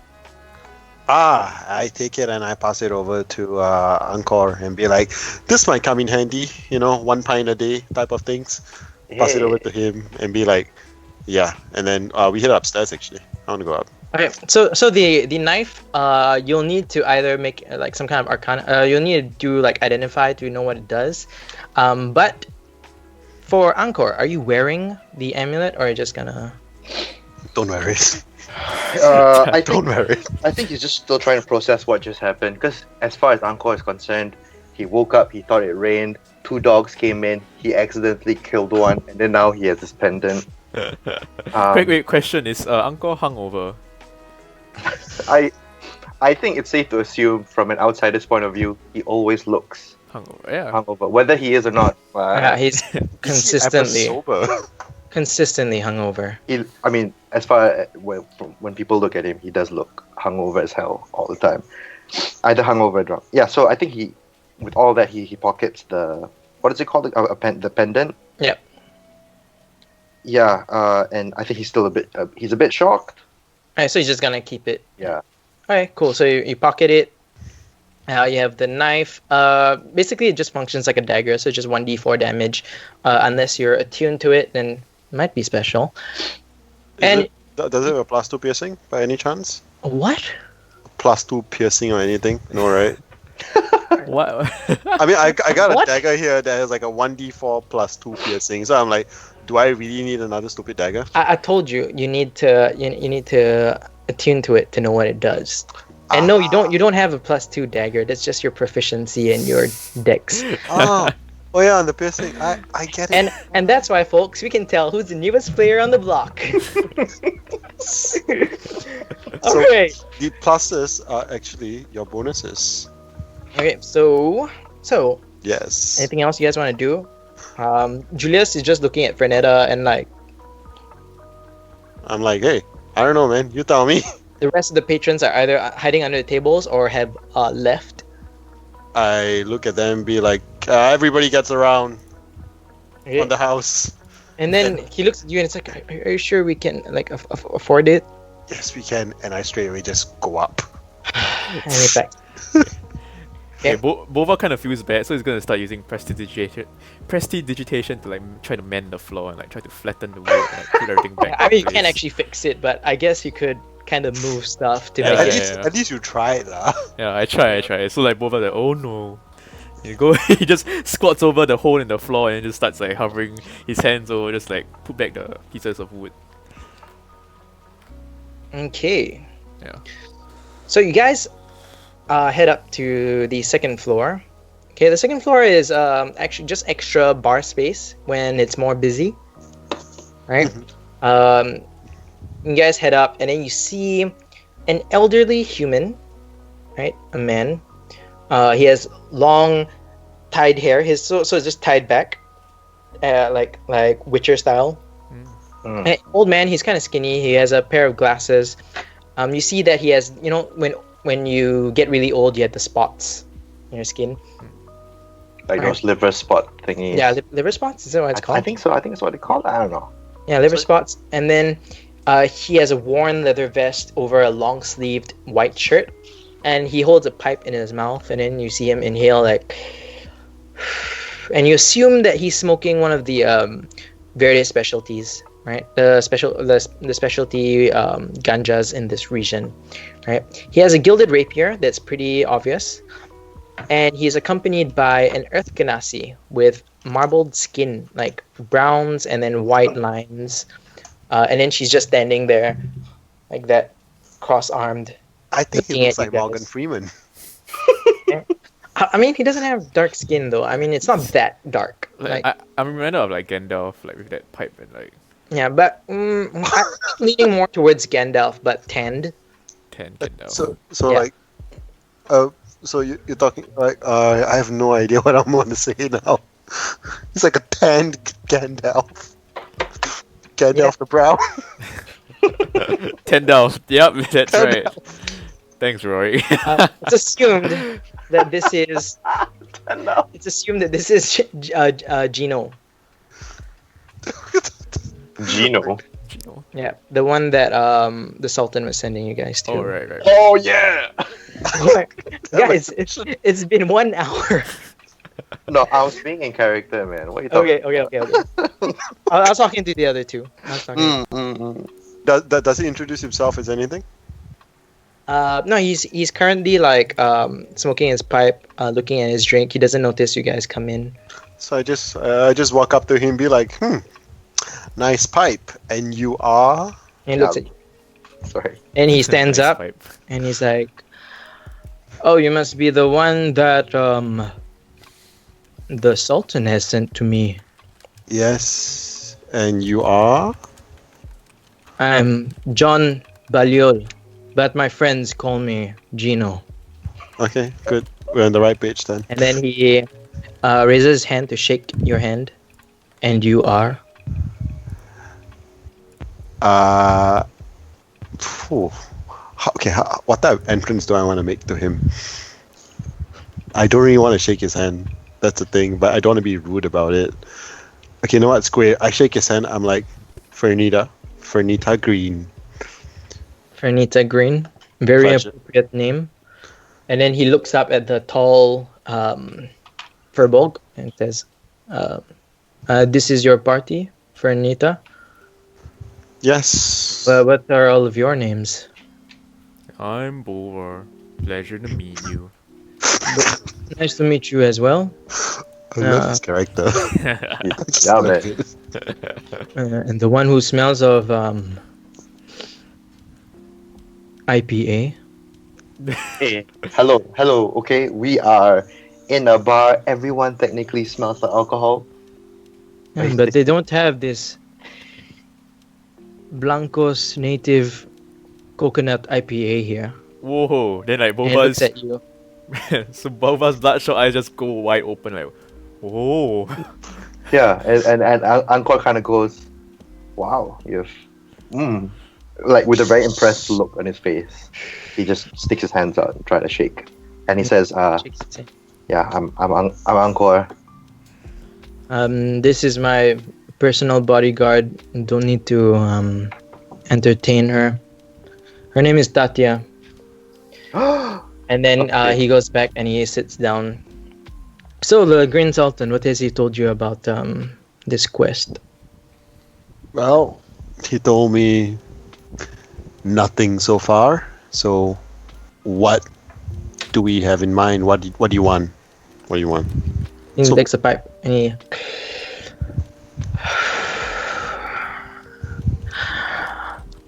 I take it and I pass it over to Angkor and be like, this might come in handy, you know, 1 pint a day type of things. Pass it over to him and be like, yeah. And then we hit upstairs actually. I want to go up. Okay. So the knife, you'll need to either make like some kind of arcana. You'll need to do like identify to know what it does. But for Angkor, are you wearing the amulet or are you just gonna? Don't wear it. Don't worry. I think he's just still trying to process what just happened. Because as far as Angkor is concerned, he woke up, he thought it rained, 2 dogs came in, he accidentally killed one, and then now he has this pendant. Wait, question, is Angkor hungover? I think it's safe to assume from an outsider's point of view, he always looks Hungover, yeah. hungover, whether he is or not. He's consistently sober. consistently hungover. I mean, as far as when people look at him, he does look hungover as hell all the time. Either hungover or drunk. Yeah, so I think he, with all that, he pockets the, what is it called? The pendant? Yep. Yeah, and I think he's still he's a bit shocked. Alright, so he's just gonna keep it. Yeah. Alright, cool. So you pocket it. You have the knife. Basically, it just functions like a dagger, so just 1d4 damage. Unless you're attuned to it, then it might be special. Does it have a +2 piercing by any chance? What? +2 piercing or anything? No, right? What? I mean, I got a What? dagger here that has like a 1d4 +2 piercing. So I'm like, do I really need another stupid dagger? I told you need to you need to attune to it to know what it does. And no, you don't. You don't have a +2 dagger. That's just your proficiency and your dex. Oh yeah, on the piercing. I get it. And that's why, folks, we can tell who's the newest player on the block. So Okay. the pluses are actually your bonuses. Okay. So Yes. anything else you guys want to do? Julius is just looking at Frenetta and like I'm like, hey, I don't know, man. You tell me. the rest of the patrons are either hiding under the tables or have left. I look at them and be like, everybody gets around Okay. on the house. And then he looks at you and it's like, are you sure we can like afford it? Yes, we can. And I straight away just go up. And he's like, Okay, Bova kind of feels bad, so he's gonna start using prestidigitation to like try to mend the floor and like try to flatten the wood and like, put everything back. I mean, you in can't place. actually fix it, but I guess you could kind of move stuff to Yeah, make At it. least, at least you tried, lah. Yeah, I try. So like Bova's like, oh no. He just squats over the hole in the floor and just starts like hovering his hands over, just like put back the pieces of wood. Okay. Yeah. So you guys head up to the second floor. Okay, the second floor is actually just extra bar space when it's more busy, right? You guys head up, and then you see an elderly human, right? A man. He has long tied hair. So it's just tied back, like Witcher style. Mm. An old man. He's kind of skinny. He has a pair of glasses. You see that he has, when you get really old, you have the spots in your skin. Like those liver spot thingies. Yeah, liver spots. Is that what it's called? I think so. I think it's what they call it. I don't know. Yeah, liver spots. And then he has a worn leather vest over a long-sleeved white shirt, and he holds a pipe in his mouth. And then you see him inhale and you assume that he's smoking one of the various specialties, right? The specialty ganjas in this region, right? He has a gilded rapier that's pretty obvious, and he's accompanied by an earth ganassi with marbled skin, like browns and then white lines, and then she's just standing there, like that, cross-armed. I think he Looking looks at you like Morgan guys. Freeman. I mean, he doesn't have dark skin though. I mean, it's not that dark. Like, I'm reminded of like Gandalf, like with that pipe and like Yeah, but I'm leaning more towards Gandalf, but tanned. Gandalf. So Yeah. like, so you're talking like I have no idea what I'm going to say now. He's like a tanned Gandalf. Gandalf the Brown. Tendalf. Yep, that's right. Thanks, Rory. It's assumed that this is. It's assumed that this is Gino. Gino. Yeah, the one that the Sultan was sending you guys to. Oh, right. Oh yeah. Guys, it's been 1 hour. No, I was being in character, man. What are you talking? Okay. I was talking to the other two. Does he introduce himself as anything? No, he's currently like smoking his pipe, looking at his drink. He doesn't notice you guys come in. So I just walk up to him and be like, nice pipe. And you are? And he looks at you. Sorry. And he stands Nice up pipe. and he's like, "Oh, you must be the one that the Sultan has sent to me. Yes. And you are? I'm John Baliol, but my friends call me Gino." Okay, good. We're on the right page then. And then he raises his hand to shake your hand. And you are? What type of entrance do I want to make to him? I don't really want to shake his hand. That's the thing, but I don't want to be rude about it. Okay, you know what? Square. I shake his hand. I'm like, Fernita Green. Fernita Green. Very Pleasure. appropriate name. And then he looks up at the tall Furbolg and says, "This is your party, Fernita? Yes. What are all of your names?" I'm Boar. Pleasure to meet you. "Nice to meet you as well. I love his character. Yeah, man. And the one who smells of IPA." Hey, hello. Okay, we are in a bar. Everyone technically smells like alcohol. But they don't have this Blancos native coconut IPA here. Whoa! Then like And he looks Boba's at you. so Boba's bloodshot eyes just go wide open like, whoa! Yeah, and Angkor kind of goes, "Wow, you've," like with a very impressed look on his face. He just sticks his hands out and try to shake, and he says, Shakes his head. "Yeah, I'm Angkor." This is my personal bodyguard. Don't need to entertain her. Her name is Tatya. And then Okay. he goes back and he sits down. So the Green Sultan, what has he told you about this quest? Well, he told me nothing so far. So, what do we have in mind? What do you want? What do you want? He So- takes a pipe and he.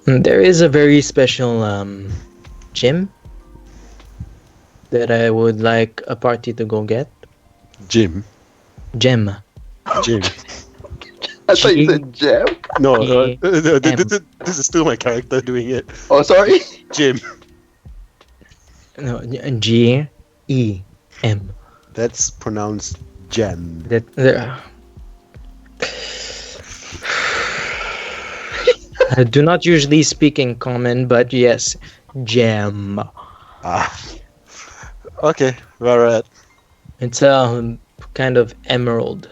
There is a very special gym that I would like a party to go get. Jim. Gem. Jim. I thought you said jam. No, G- this is still my character doing it. Oh, sorry. Jim. No, G-E-M. That's pronounced gem. That there. I do not usually speak in common, but yes, gem. Ah. Okay, where at? It's a kind of emerald.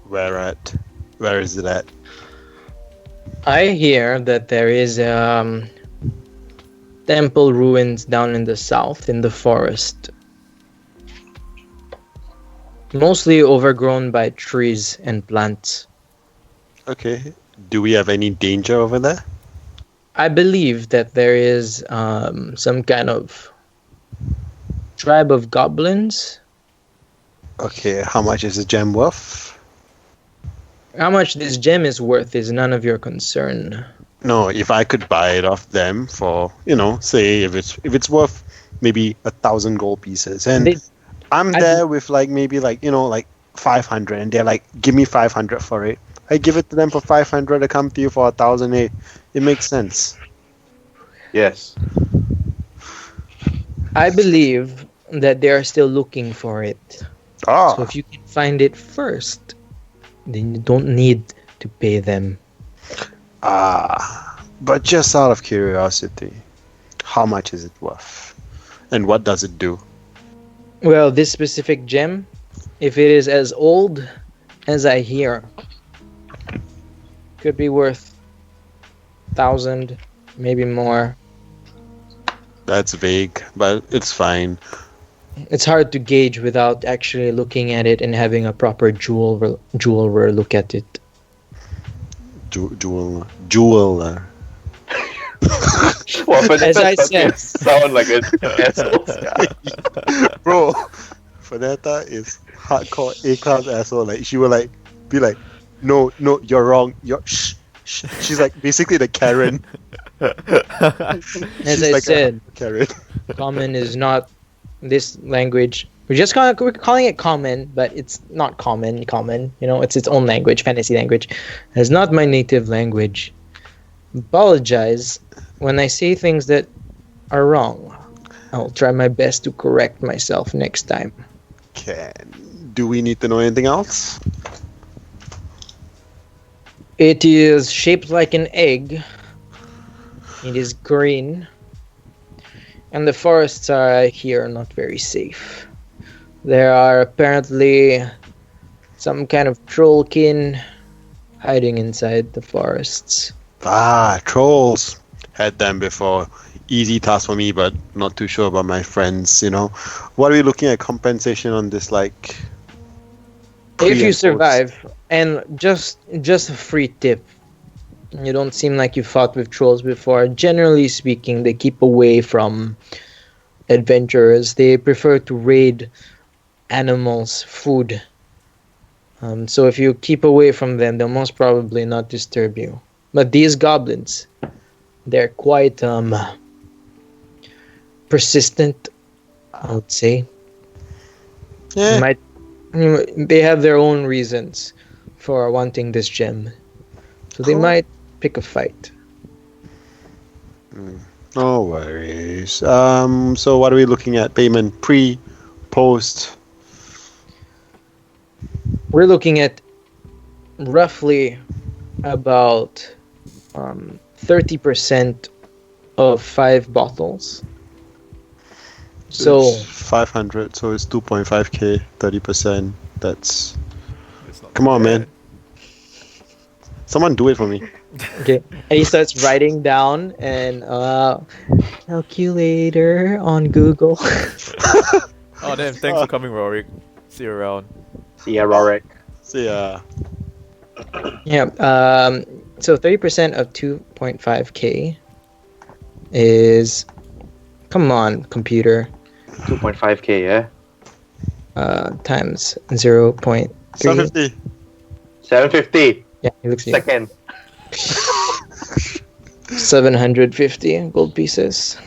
Where at? Where is it at? I hear that there is temple ruins down in the south in the forest. Mostly overgrown by trees and plants. Okay. Do we have any danger over there? I believe that there is some kind of tribe of goblins. Okay, how much is the gem worth? How much this gem is worth is none of your concern. No, if I could buy it off them for, say if it's worth maybe 1,000 gold pieces, and They- I'm I- there with maybe 500, and they're like, give me 500 for it. I give it to them for 500. I come to you for 1,000. It makes sense. Yes. I believe that they are still looking for it. Ah, So if you can find it first, then you don't need to pay them. but just out of curiosity, how much is it worth, and what does it do? Well, this specific gem, if it is as old as I hear, could be worth 1,000, maybe more. That's vague, but it's fine. It's hard to gauge without actually looking at it and having a proper jeweler look at it. Jeweler. Well, but As I that's said. sound like an asshole. Bro, Vanetta is hardcore A-class asshole. Like, she will be like, no, you're wrong. You're shh. She's like basically the Karen. As She's I like said, a Karen. common is not this language. We're calling it common, but it's not common. It's its own language, fantasy language. It's not my native language. Apologize when I say things that are wrong. I'll try my best to correct myself next time. Do we need to know anything else? It is shaped like an egg. It is green. And the forests are here not very safe. There are apparently some kind of trollkin hiding inside the forests. Trolls. Had them before. Easy task for me, but not too sure about my friends, What are we looking at compensation on this, If pre- you and survive, and just a free tip, you don't seem like you fought with trolls before. Generally speaking, they keep away from adventurers. They prefer to raid animals' food. So if you keep away from them, they'll most probably not disturb you. But these goblins, they're quite persistent, I would say. Yeah. They have their own reasons for wanting this gem. So they Cool. might pick a fight. No worries. So what are we looking at? Payment pre, post? We're looking at roughly about 30% of 5 bottles. So It's 500, so it's 2.5k, 30%. That's It's not Come on, bad. man. Someone do it for me. Okay, and he starts writing down and calculator on Google. Oh damn! Thanks for coming, Rorik. See you around. See ya, Rorik. So yeah, Yeah. So 30% of 2.5k is. Come on, computer. 2.5k, yeah? Times 0.3. 750. 750. Yeah, he looks new. Second. 750 gold pieces.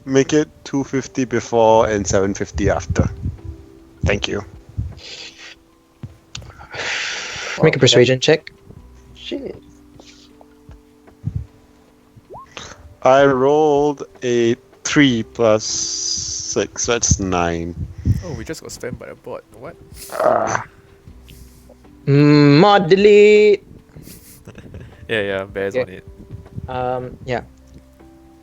Make it 250 before and 750 after. Thank you. Make a persuasion check. Shit. I rolled a 3 plus 6. That's 9. Oh, we just got stamped by a bot. What? Mod delete. Yeah, bears Okay. on it. Yeah.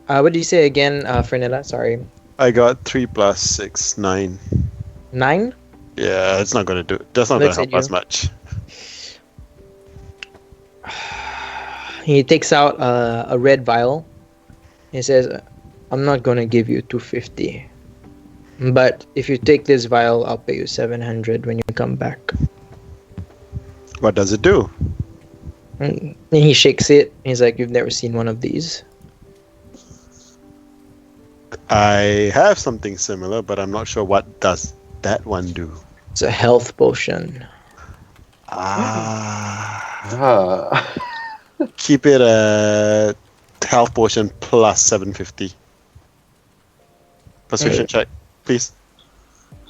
What did you say again, Fernella? Sorry. I got 3 plus 6, 9. 9? Yeah, it's not gonna do. That's not gonna Looks at help us you. much. He takes out a red vial. He says, I'm not gonna give you 250. But if you take this vial, I'll pay you 700 when you come back. What does it do? And he shakes it. He's like, you've never seen one of these. I have something similar, but I'm not sure what does that one do. It's a health potion. Ah. Keep it a health potion plus 750. Persuasion check, please.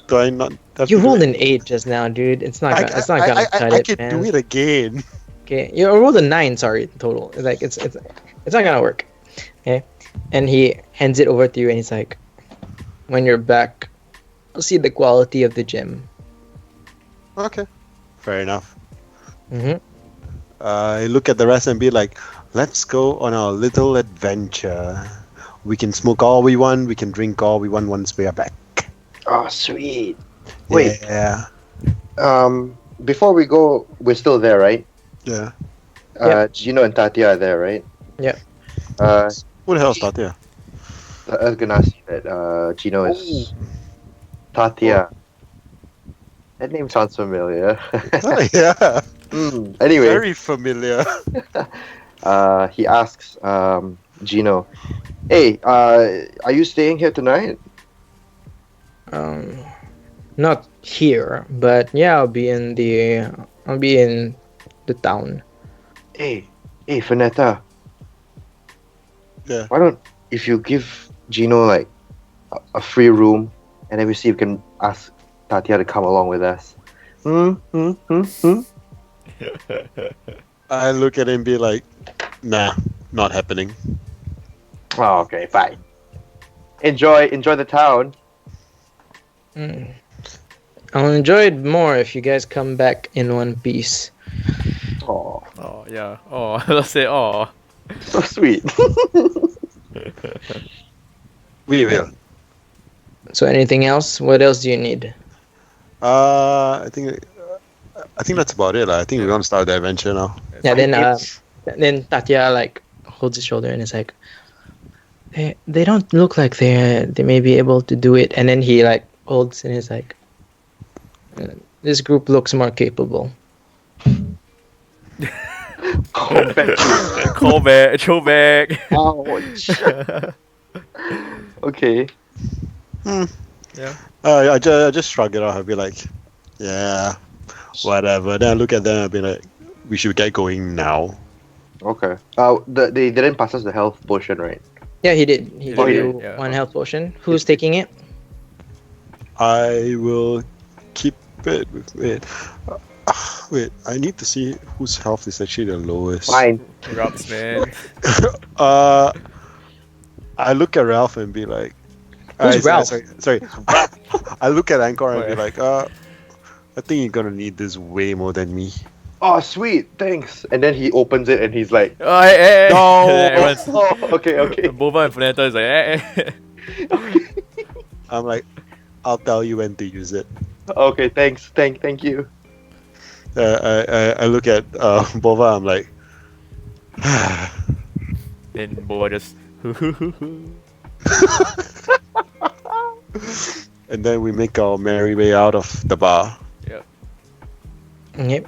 Do I not have You to do rolled it? an 8 just now, dude. It's not gonna, it's not gonna cut I it, can man. do it again. Okay, you rolled a 9. Sorry, total. Like it's not gonna work. Okay, and he hands it over to you, and he's like, "When you're back, I'll see the quality of the gem." Okay, fair enough. Mm-hmm. I look at the rest and be like, let's go on our little adventure. We can smoke all we want, we can drink all we want once we are back. Oh, sweet. Wait. Yeah. Before we go, we're still there, right? Yeah. Gino and Tatia are there, right? Yeah. Who the hell is Tatia? I was gonna ask you that. Gino is Tatia. That name sounds familiar. Yeah. Anyway, Very familiar. he asks Gino, "Hey, are you staying here tonight?" Not here, but yeah, I'll be in the town. Hey, Fanetta. Yeah. Why don't if you give Gino like a free room, and then we see if we can ask Tatia to come along with us. I look at him and be like, nah, not happening. Oh, okay, fine. Enjoy the town. I'll enjoy it more if you guys come back in one piece. Oh, Oh yeah. Oh, let's say oh. so sweet. We will. So anything else? What else do you need? I think that's about it. I think we're gonna start the adventure now. Yeah, then Tatya like holds his shoulder and is like, they don't look like they may be able to do it. And then he like holds and is like, this group looks more capable. Call back, throw back. Ouch. Okay. Yeah. I just shrug it off. I'll be like, yeah, whatever. Then I look at them and I'll be like, we should get going now. Okay. They didn't pass us the health potion, right? Yeah, he did. He Oh, gave yeah, you yeah. one health potion. Who's taking it? I will keep it with it. Wait, I need to see whose health is actually the lowest. Fine. Rubs, man. I look at Ralph and be like, Who's Ralph? Sorry. I look at Anchor and be Okay. like, I think you're gonna need this way more than me. Oh, sweet. Thanks. And then he opens it and he's like, Oh, hey. No! Everyone's, oh, okay. Boba and Funeta is like, I'm like, I'll tell you when to use it. Okay, thanks. Thank you. I look at Bova. I'm like, Then Boa just And then we make our merry way out of the bar. Yep. Okay.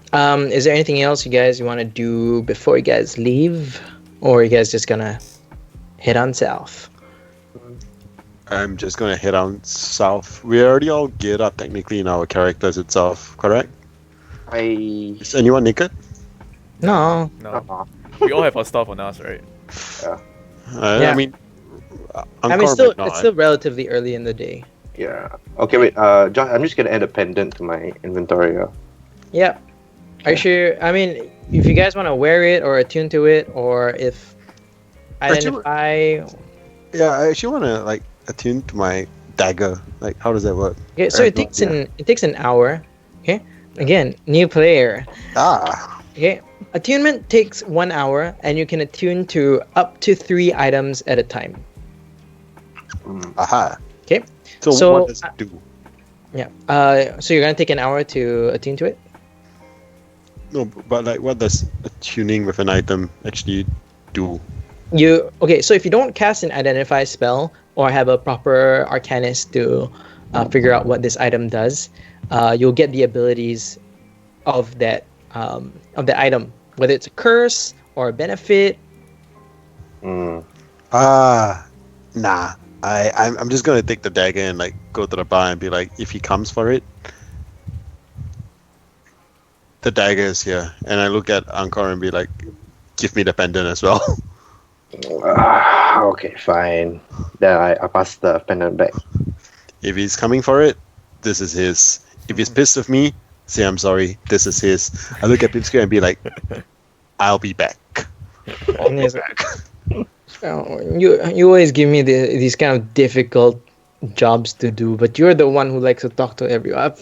Is there anything else you guys want to do before you guys leave, or are you guys just gonna head on south? I'm just gonna head on south. We already all geared up technically in our characters itself, correct? Is anyone naked? No. No. We all have our stuff on us, right? Yeah. I mean, I mean, it's still relatively early in the day. Yeah. Okay, wait. John, I'm just gonna add a pendant to my inventory. Yeah. Are you sure? I mean, if you guys want to wear it or attune to it, or if identify. Yeah, I actually want to like attune to my dagger. Like, how does that work? Okay, so it takes an hour. Okay. Again, new player. Okay. Attunement takes 1 hour, and you can attune to up to 3 items at a time. Aha. Okay. So what does it do? Yeah. So you're gonna take an hour to attune to it. No, but like, what does attuning with an item actually do? So if you don't cast an identify spell or have a proper arcanist to figure out what this item does, you'll get the abilities of that item, whether it's a curse or a benefit. Nah. I'm just gonna take the dagger and like go to the bar and be like, if he comes for it, the dagger is here. And I look at Angkor and be like, give me the pendant as well. Okay, fine. Then I pass the pendant back. If he's coming for it, this is his. If he's pissed with me, say I'm sorry, this is his. I look at Pipsquare and be like, I'll be back. And he's like, oh, you always give me these kind of difficult jobs to do, but you're the one who likes to talk to everyone.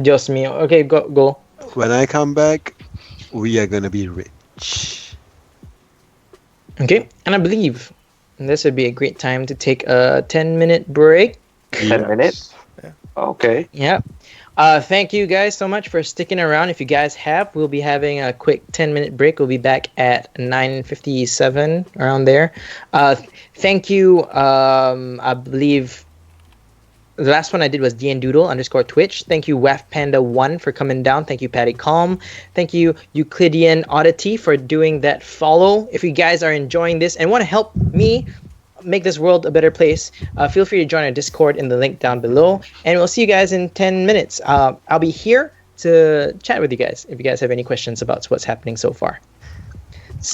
Just me. Okay, go. When I come back, we are gonna be rich. Okay, and I believe this would be a great time to take a 10-minute break. 10 minutes? Yeah. Okay. Yeah. Thank you guys so much for sticking around. If you guys have, we'll be having a quick 10-minute break. We'll be back at 9:57, around there. Thank you. I believe the last one I did was DNDoodle_Twitch. Thank you, WAFPanda1 for coming down. Thank you, Patty Calm. Thank you, Euclidean Oddity, for doing that follow. If you guys are enjoying this and want to help me make this world a better place, feel free to join our Discord in the link down below. And we'll see you guys in 10 minutes. I'll be here to chat with you guys if you guys have any questions about what's happening so far.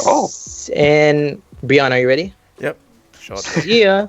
Oh. And Bryon, are you ready? Yep. Short. Yeah.